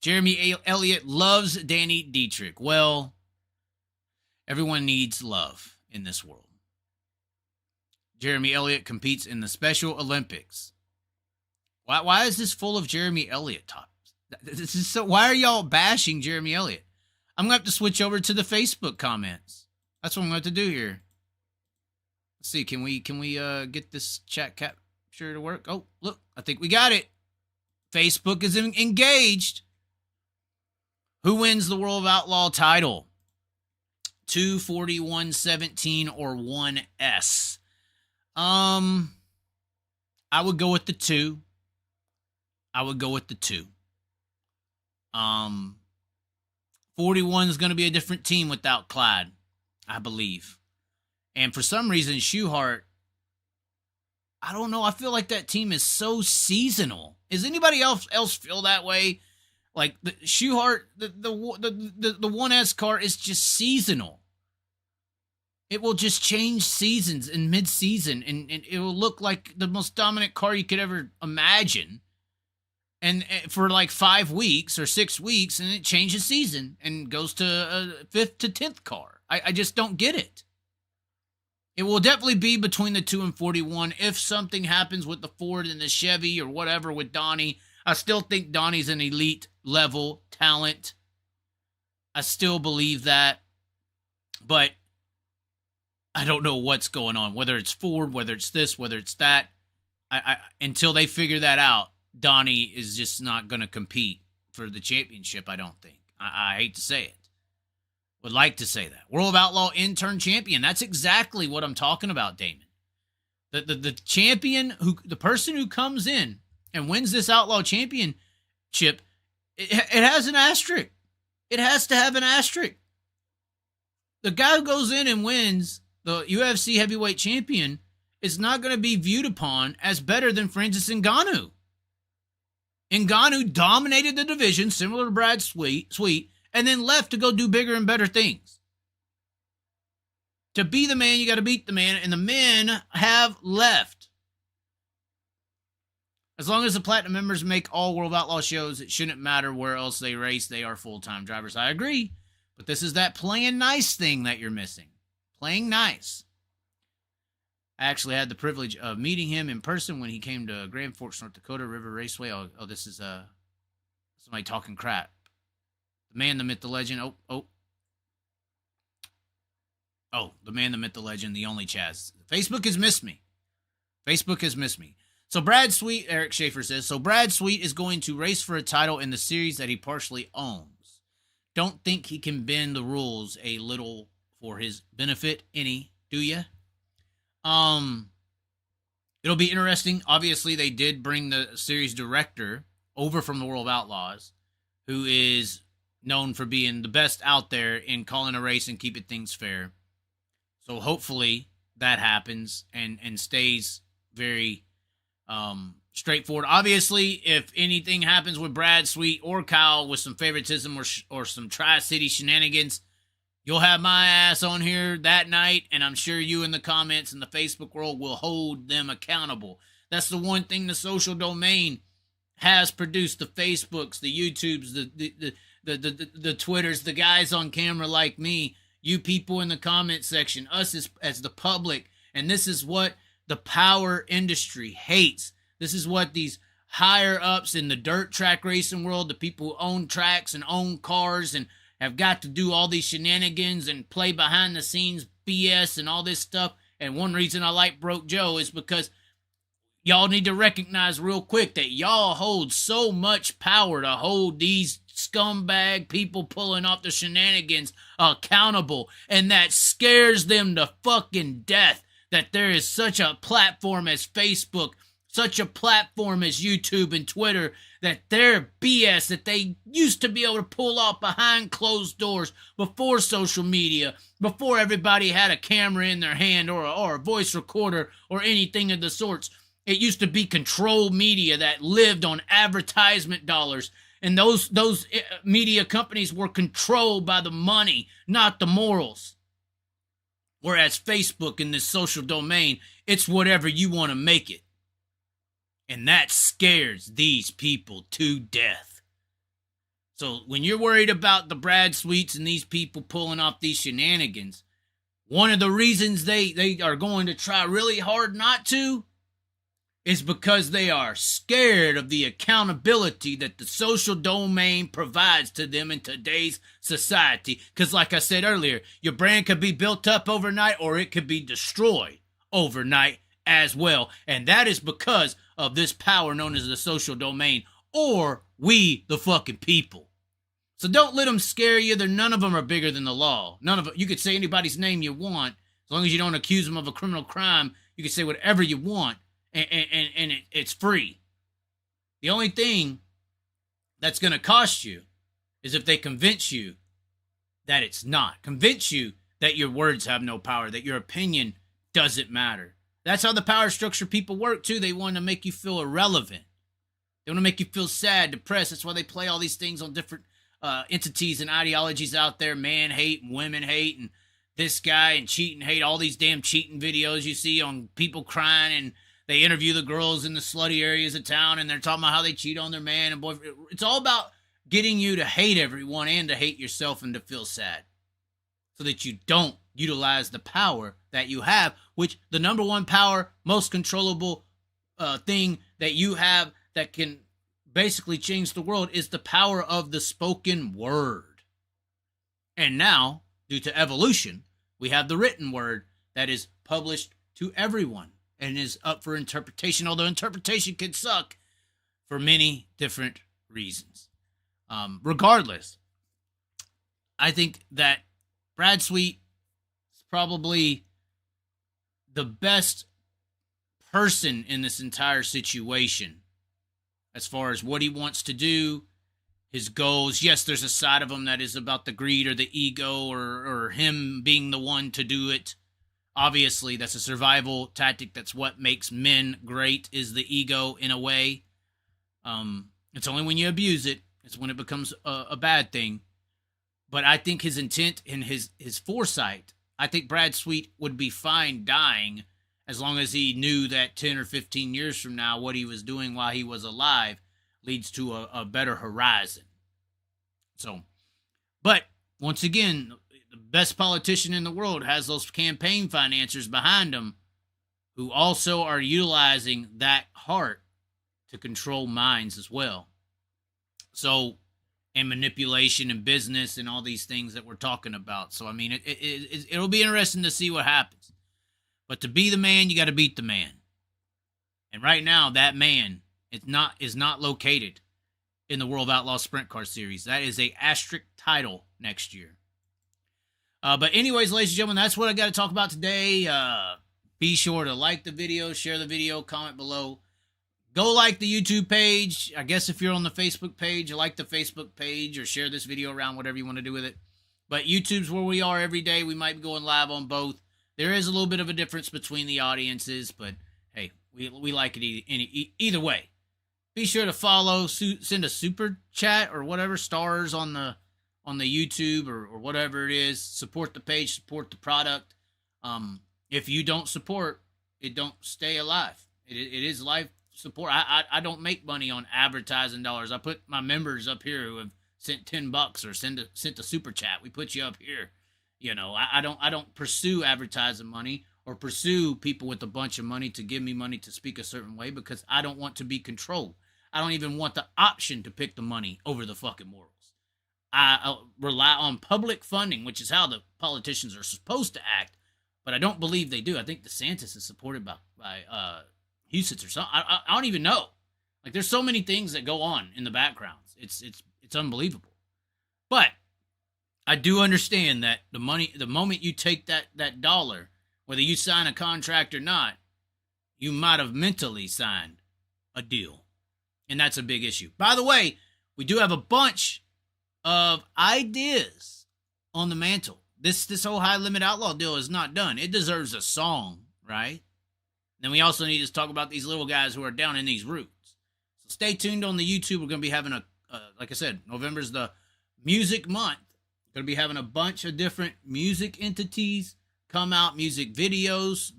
Jeremy Elliott loves Danny Dietrich. Well, everyone needs love in this world. Jeremy Elliott competes in the Special Olympics. Why is this full of Jeremy Elliott topics? This is so. Why are y'all bashing Jeremy Elliott? I'm going to have to switch over to the Facebook comments. That's what I'm going to have to do here. Let's see. Can we get this chat capture to work? Oh, look. I think we got it. Facebook is engaged. Who wins the World of Outlaw title? 241-17 or 1S? I would go with the 2. 41 is going to be a different team without Clyde, I believe. And for some reason, Schuhart, I don't know. I feel like that team is so seasonal. Is anybody else feel that way? Like the Schuhart, the 1S car is just seasonal. It will just change seasons in mid-season, and it will look like the most dominant car you could ever imagine. And for like 5 weeks or 6 weeks, and it changes season and goes to a 5th to 10th car. I just don't get it. It will definitely be between the 2 and 41. If something happens with the Ford and the Chevy or whatever with Donnie, I still think Donnie's an elite level talent. I still believe that. But I don't know what's going on, whether it's Ford, whether it's this, whether it's that. I until they figure that out, Donnie is just not going to compete for the championship, I don't think. I hate to say it. Would like to say that. World of Outlaw intern champion. That's exactly what I'm talking about, Damon. The champion, the person who comes in and wins this Outlaw championship, it has an asterisk. It has to have an asterisk. The guy who goes in and wins the UFC heavyweight champion is not going to be viewed upon as better than Francis Ngannou. Ngannou dominated the division, similar to Brad Sweet, and then left to go do bigger and better things. To be the man, you got to beat the man, and the men have left. As long as the Platinum members make all World of Outlaw shows, it shouldn't matter where else they race. They are full-time drivers. I agree, but this is that playing nice thing that you're missing. Playing nice. I actually had the privilege of meeting him in person when he came to Grand Forks, North Dakota, River Raceway. Oh, this is somebody talking crap. The man, the myth, the legend. Oh, the man, the myth, the legend, the only Chaz. Facebook has missed me. So Brad Sweet, Eric Schaefer says, so Brad Sweet is going to race for a title in the series that he partially owns. Don't think he can bend the rules a little for his benefit, any, do ya? It'll be interesting. Obviously, they did bring the series director over from the World of Outlaws, who is known for being the best out there in calling a race and keeping things fair. So hopefully that happens and stays very straightforward. Obviously, if anything happens with Brad Sweet or Kyle with some favoritism or some Tri-City shenanigans, you'll have my ass on here that night, and I'm sure you in the comments in the Facebook world will hold them accountable. That's the one thing the social domain has produced, the Facebooks, the YouTubes, the Twitters, the guys on camera like me, you people in the comment section, us as the public, and this is what the power industry hates. This is what these higher ups in the dirt track racing world, the people who own tracks and own cars and have got to do all these shenanigans and play behind the scenes BS and all this stuff. And one reason I like Broke Joe is because y'all need to recognize real quick that y'all hold so much power to hold these scumbag people pulling off the shenanigans accountable, and that scares them to fucking death that there is such a platform as Facebook, such a platform as YouTube and Twitter, that their BS that they used to be able to pull off behind closed doors before social media, before everybody had a camera in their hand or a voice recorder or anything of the sorts. It used to be controlled media that lived on advertisement dollars, and those media companies were controlled by the money, not the morals. Whereas Facebook in this social domain, it's whatever you want to make it. And that scares these people to death. So when you're worried about the Brad Sweets and these people pulling off these shenanigans, one of the reasons they are going to try really hard not to is because they are scared of the accountability that the social domain provides to them in today's society. Because like I said earlier, your brand could be built up overnight or it could be destroyed overnight as well. And that is because of this power known as the social domain, or we the fucking people. So don't let them scare you. None of them are bigger than the law. None of them. You could say anybody's name you want. As long as you don't accuse them of a criminal crime, you can say whatever you want. And it's free. The only thing that's going to cost you is if they convince you that it's not. Convince you that your words have no power, that your opinion doesn't matter. That's how the power structure people work, too. They want to make you feel irrelevant. They want to make you feel sad, depressed. That's why they play all these things on different entities and ideologies out there. Man hate and women hate and this guy and cheating hate. All these damn cheating videos you see on people crying, and they interview the girls in the slutty areas of town, and they're talking about how they cheat on their man and boyfriend. It's all about getting you to hate everyone and to hate yourself and to feel sad, so that you don't utilize the power that you have, which the number one power, most controllable thing that you have that can basically change the world is the power of the spoken word. And now, due to evolution, we have the written word that is published to everyone and is up for interpretation, although interpretation can suck for many different reasons. Regardless, I think that Brad Sweet is probably the best person in this entire situation as far as what he wants to do, his goals. Yes, there's a side of him that is about the greed or the ego or him being the one to do it. Obviously, that's a survival tactic. That's what makes men great, is the ego in a way. It's only when you abuse it, it's when it becomes a bad thing. But I think his intent and his foresight, I think Brad Sweet would be fine dying as long as he knew that 10 or 15 years from now, what he was doing while he was alive leads to a better horizon. So, but once again, the best politician in the world has those campaign financiers behind him who also are utilizing that heart to control minds as well. So, and manipulation and business and all these things that we're talking about. So, I mean, it'll be interesting to see what happens. But to be the man, you got to beat the man. And right now, that man is not located in the World of Outlaws Sprint Car Series. That is a asterisk title next year. But anyways, ladies and gentlemen, that's what I got to talk about today. Be sure to like the video, share the video, comment below. Go like the YouTube page. I guess if you're on the Facebook page, like the Facebook page or share this video around, whatever you want to do with it. But YouTube's where we are every day. We might be going live on both. There is a little bit of a difference between the audiences, but hey, we like it either way. Be sure to follow, send a super chat or whatever, stars on the YouTube or whatever it is. Support the page, support the product. If you don't support, it don't stay alive. It is life support. I don't make money on advertising dollars. I put my members up here who have sent $10 or sent a super chat. We put you up here. You know, I don't pursue advertising money or pursue people with a bunch of money to give me money to speak a certain way because I don't want to be controlled. I don't even want the option to pick the money over the fucking morals. I rely on public funding, which is how the politicians are supposed to act, but I don't believe they do. I think DeSantis is supported by Houston or something. I don't even know. Like, there's so many things that go on in the backgrounds. It's unbelievable. But I do understand that the moment you take that dollar, whether you sign a contract or not, you might have mentally signed a deal. And that's a big issue. By the way, we do have a bunch of ideas on the mantle. This whole high limit outlaw deal is not done. It deserves a song, right? Then we also need to talk about these little guys who are down in these roots. So stay tuned on the YouTube. We're going to be having like I said, November's the music month. We're going to be having a bunch of different music entities come out, music videos,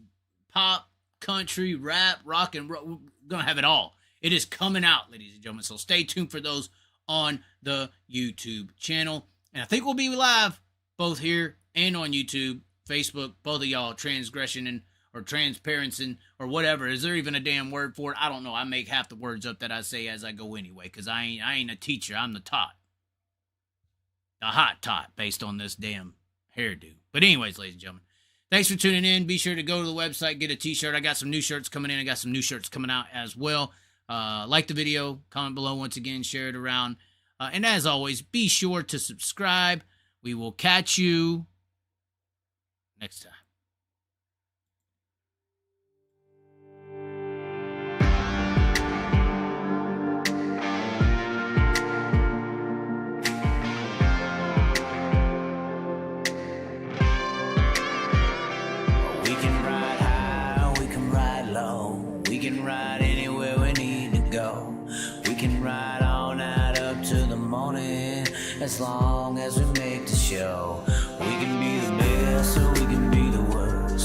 pop, country, rap, rock and roll. We're going to have it all. It is coming out, ladies and gentlemen. So stay tuned for those on the YouTube channel. And I think we'll be live both here and on YouTube, Facebook, both of y'all, transgression or transparency or whatever. Is there even a damn word for it? I don't know. I make half the words up that I say as I go anyway, because I ain't a teacher. I'm the tot. The hot tot based on this damn hairdo. But anyways, ladies and gentlemen, thanks for tuning in. Be sure to go to the website, get a t-shirt. I got some new shirts coming in. I got some new shirts coming out as well. Like the video, comment below once again, share it around. And as always, be sure to subscribe. We will catch you next time. We can ride high, we can ride low, we can ride anywhere we need to go. We can ride all night up to the morning, as long as we make the show. We